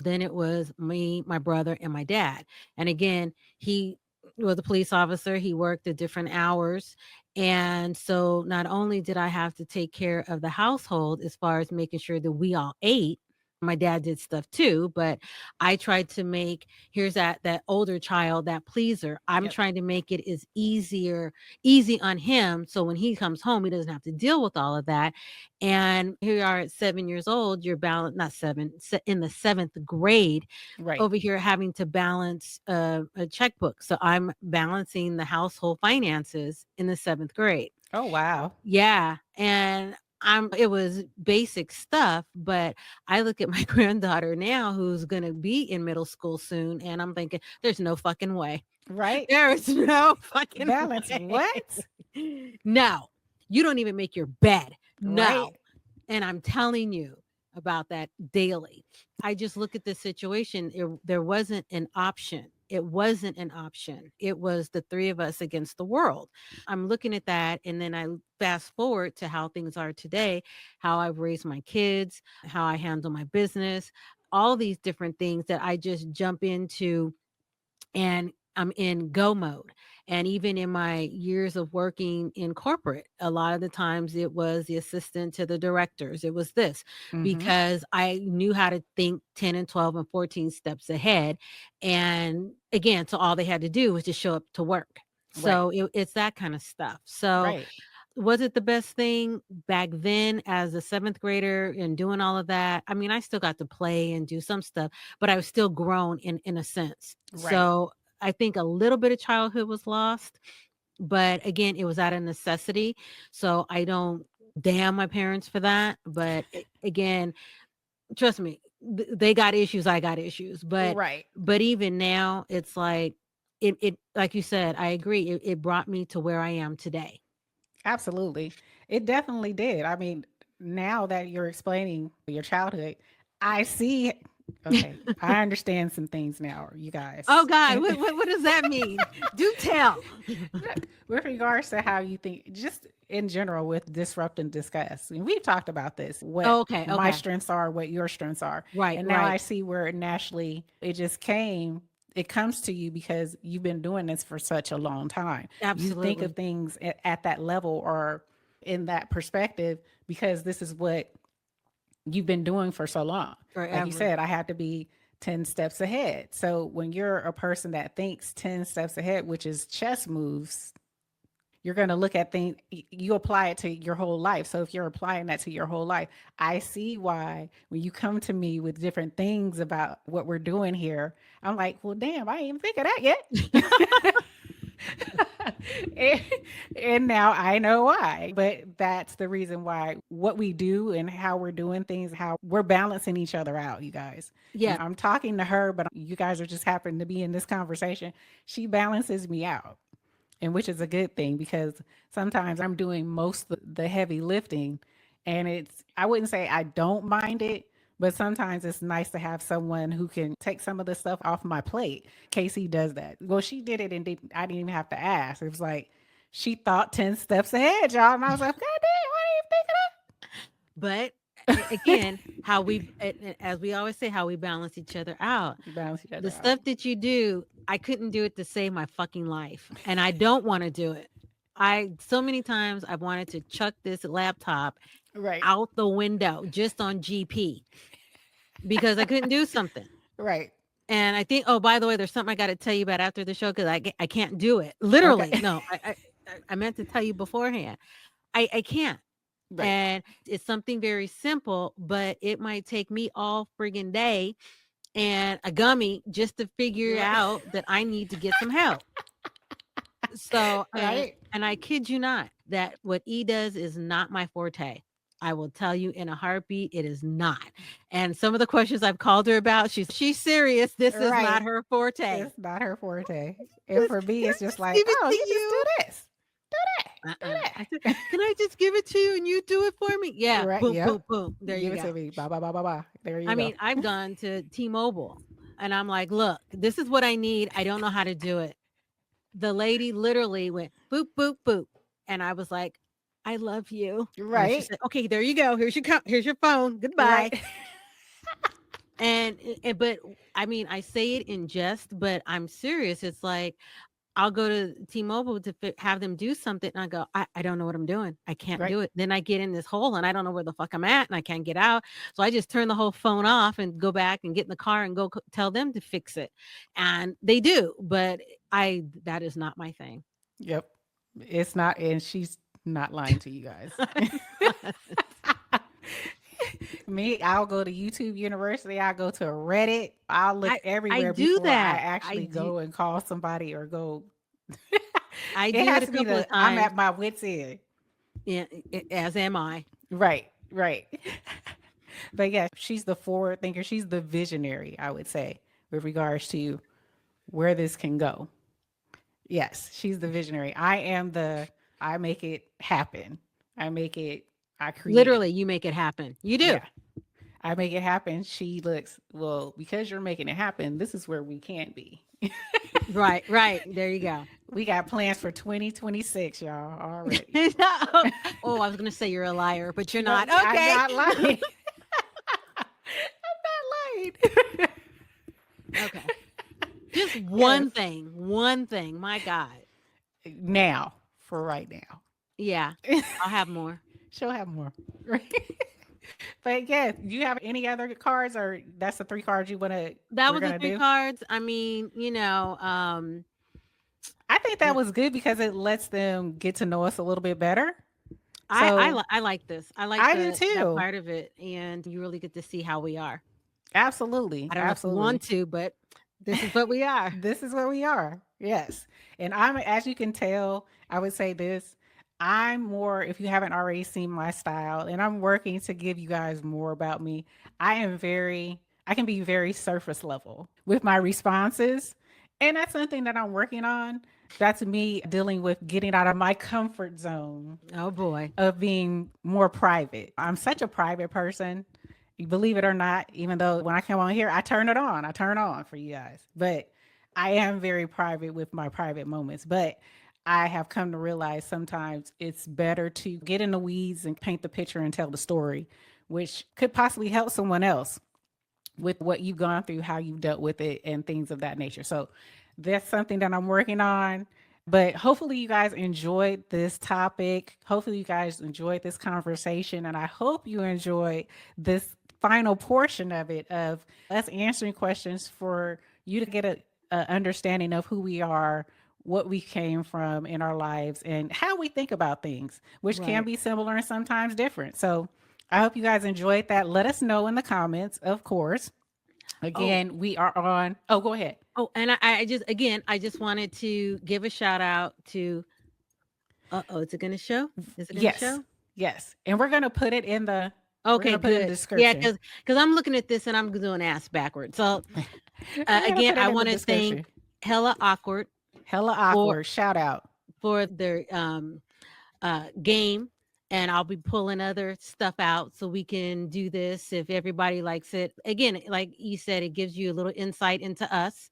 then it was me, my brother, and my dad. And again, he was a police officer. He worked at different hours. And so not only did I have to take care of the household as far as making sure that we all ate, my dad did stuff too, but I tried to make, here's that older child, that pleaser. I'm Yep. trying to make it as easy on him. So when he comes home, he doesn't have to deal with all of that. And here you are at 7 years old, you're balanced, not seven, in the seventh grade, Right. over here having to balance a checkbook. So I'm balancing the household finances in the seventh grade. Oh, wow. Yeah. And it was basic stuff, but I look at my granddaughter now who's going to be in middle school soon. And I'm thinking, there's no fucking way. Right. There is no fucking Balance. way. What? No, you don't even make your bed. No. Right. And I'm telling you about that daily. I just look at this situation. There wasn't an option. It wasn't an option. It was the three of us against the world. I'm looking at that. And then I fast forward to how things are today, how I've raised my kids, how I handle my business, all these different things that I just jump into, and I'm in go mode. And even in my years of working in corporate, a lot of the times it was the assistant to the directors. It was this, Mm-hmm. because I knew how to think 10 and 12 and 14 steps ahead. And again, so all they had to do was just show up to work. Right. So it's that kind of stuff. So Right. was it the best thing back then as a seventh grader and doing all of that? I mean, I still got to play and do some stuff, but I was still grown in a sense. Right. So I think a little bit of childhood was lost, but again, it was out of necessity. So I don't damn my parents for that. But again, trust me, they got issues, I got issues. Right. But even now, it's like it like you said, I agree. It brought me to where I am today. Absolutely. It definitely did. I mean, now that you're explaining your childhood, I see. Okay, I understand some things now, you guys. Oh God, what does that mean? Do tell. With regards to how you think, just in general with disrupt and discuss, and we've talked about this, what Oh, okay, my okay. strengths are, what your strengths are. Right, And now I right. see where naturally it just came, it comes to you because you've been doing this for such a long time. You think of Absolutely. things at that level or in that perspective because this is what you've been doing for so long. Like you Forever. said, I have to be 10 steps ahead. So when you're a person that thinks 10 steps ahead, which is chess moves, you're going to look at things, you apply it to your whole life. So if you're applying that to your whole life, I see why when you come to me with different things about what we're doing here, I'm like, well, damn, I ain't even think of that yet. and, and now I know why. But that's the reason why what we do and how we're doing things, how we're balancing each other out, you guys. Yeah. I'm talking to her, but you guys are just happen to be in this conversation. She balances me out, and which is a good thing because sometimes I'm doing most of the heavy lifting, and I wouldn't say I don't mind it, but sometimes it's nice to have someone who can take some of the stuff off my plate. KayCee does that. Well, she did it and I didn't even have to ask. It was like she thought 10 steps ahead, y'all. And I was like, God damn, why But didn't you think of again, how as we always say, how we balance each other out. that? You balance each The other out. stuff that you do, I couldn't do it to save my fucking life. And I don't want to do it. So many times I wanted to chuck this laptop Right. out the window just on GP because I couldn't do something. Right. And I think, oh, by the way, there's something I got to tell you about after the show because I can't do it. Okay. Literally, no, I meant to tell you beforehand. I can't. Right. And it's something very simple, but it might take me all friggin' day and a gummy just to figure Right. out that I need to get some help. So, Right. and I kid you not, that what E does is not my forte. I will tell you in a heartbeat, it is not. And some of the questions I've called her about, she's serious. This is not Right. her forte. It's not her forte. And Just, for me, can it's I just just like, give it oh, to you just do you? this. Do that. I said, Do that. can I just give it to you and you do it for me? Yeah. Right. Boom, Yep. boom, boom. There you Give it go. to me. Bye, bye, bye, bye, bye. There you I go. mean, I've gone to T-Mobile and I'm like, look, this is what I need. I don't know how to do it. The lady literally went boop, boop, boop. And I was like, I love you. And she Right. said, okay, there you go. Here's your phone. Goodbye. Right. But I mean, I say it in jest, but I'm serious. It's like, I'll go to T-Mobile to have them do something. And I go, I don't know what I'm doing. I can't Right. do it. Then I get in this hole and I don't know where the fuck I'm at and I can't get out. So I just turn the whole phone off and go back and get in the car and go tell them to fix it. And they do. But that is not my thing. Yep. It's not, and she's not lying to you guys. Me, I'll go to YouTube University. I'll go to Reddit. I'll look I everywhere do before I that. I actually do. go and call somebody or go. I It do it has a to be couple of I'm times. at my wits' end. Yeah, as am I. Right, right. But yeah, she's the forward thinker. She's the visionary, I would say, with regards to where this can go. Yes, she's the visionary. I make it happen. I make it, I create. Literally, you make it happen. You do. Yeah, I make it happen. She looks, well, because you're making it happen, this is where we can be. Right, right. There you go. We got plans for 2026, y'all, already. Oh, I was going to say you're a liar, but you're No, not. I'm Okay. not lying. I'm not lying. Okay. Just Yes. one thing. My God. Now, for right now. Yeah. I'll have more. She'll have more. But yeah, do you have any other cards or that's the three cards That we're was the gonna three do? cards. I mean, I think that uh, was good because it lets them get to know us a little bit better. So I like this. I like I do that too. part of it, and you really get to see how we are. Absolutely. I don't know if you Absolutely. want to, but this is what we are. This is where we are. Yes. And I'm, as you can tell, I would say this. I'm more, if you haven't already seen my style, and I'm working to give you guys more about me. I can be very surface level with my responses. And that's something that I'm working on. That's me dealing with getting out of my comfort zone Oh boy. of being more private. I'm such a private person. You believe it or not, even though when I come on here, I turn it on. I turn on for you guys. But I am very private with my private moments. But I have come to realize sometimes it's better to get in the weeds and paint the picture and tell the story, which could possibly help someone else with what you've gone through, how you've dealt with it, and things of that nature. So that's something that I'm working on. But hopefully, you guys enjoyed this topic. Hopefully, you guys enjoyed this conversation. And I hope you enjoyed this final portion of it of us answering questions for you to get a understanding of who we are, what we came from in our lives, and how we think about things, which can Right. be similar and sometimes different. So I hope you guys enjoyed that. Let us know in the comments, of course. Oh, Again, we are on. Oh, go ahead. oh, and I just wanted to give a shout out to. Is it going to show? Is it going to Yes. show? Yes. And we're going to put it in the we're Okay, going to put it in the good. Yeah, description. because I'm looking at this and I'm doing ass backwards. So We're going to again, put it I in the want to description. thank Hella Awkward Hella for awkward. Shout out. their game, and I'll be pulling other stuff out so we can do this if everybody likes it. Again, like you said, it gives you a little insight into us,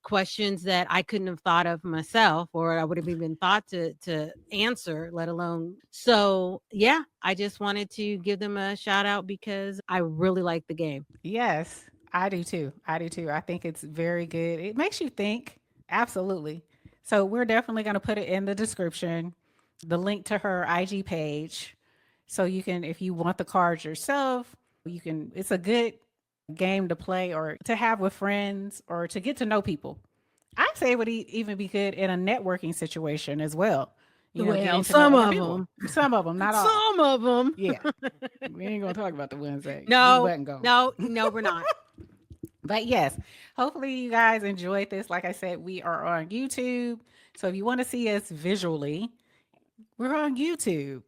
questions that I couldn't have thought of myself or I would have even thought to answer, let alone. So yeah, I just wanted to give them a shout out because I really like the game. Yes, I do too. I do too. I think it's very good. It makes you think. Absolutely. So we're definitely going to put it in the description, the link to her IG page. So you can, if you want the cards yourself, you can, it's a good game to play or to have with friends or to get to know people. I say it would even be good in a networking situation as well. You know, Well, getting to know some other of people. them. Some of them, not all. Some of them. Yeah. We ain't going to talk about the ones that do No, button go. no, we're not. But yes, hopefully you guys enjoyed this. Like I said, we are on YouTube. So if you want to see us visually, we're on YouTube.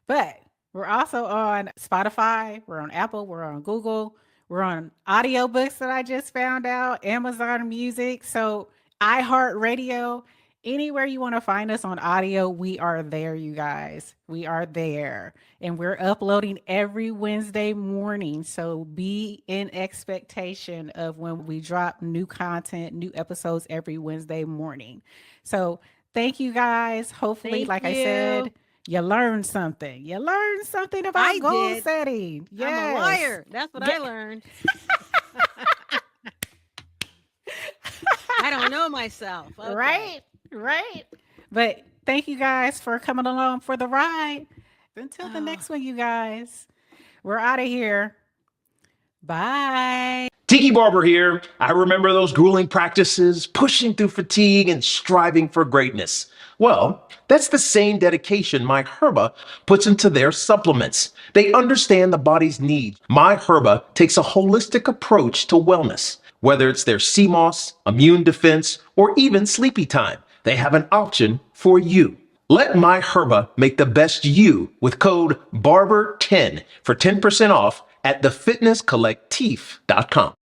But we're also on Spotify, we're on Apple, we're on Google, we're on audiobooks that I just found out, Amazon Music, so iHeartRadio. Anywhere you want to find us on audio, we are there, you guys. We are there. And we're uploading every Wednesday morning. So be in expectation of when we drop new content, new episodes every Wednesday morning. So thank you guys. Hopefully, Thank I you. said, you learned something. You learned something about I goal did. setting. I'm Yes. a liar. That's what I learned. I don't know myself. Okay. Right. But thank you guys for coming along for the ride. Until the next one, you guys. We're out of here. Bye. Tiki Barber here. I remember those grueling practices, pushing through fatigue and striving for greatness. Well, that's the same dedication My Herba puts into their supplements. They understand the body's needs. My Herba takes a holistic approach to wellness. Whether it's their sea moss, immune defense, or even sleepy time, they have an option for you. Let My Herba make the best you with code BARBER10 for 10% off at thefitnesscollectif.com.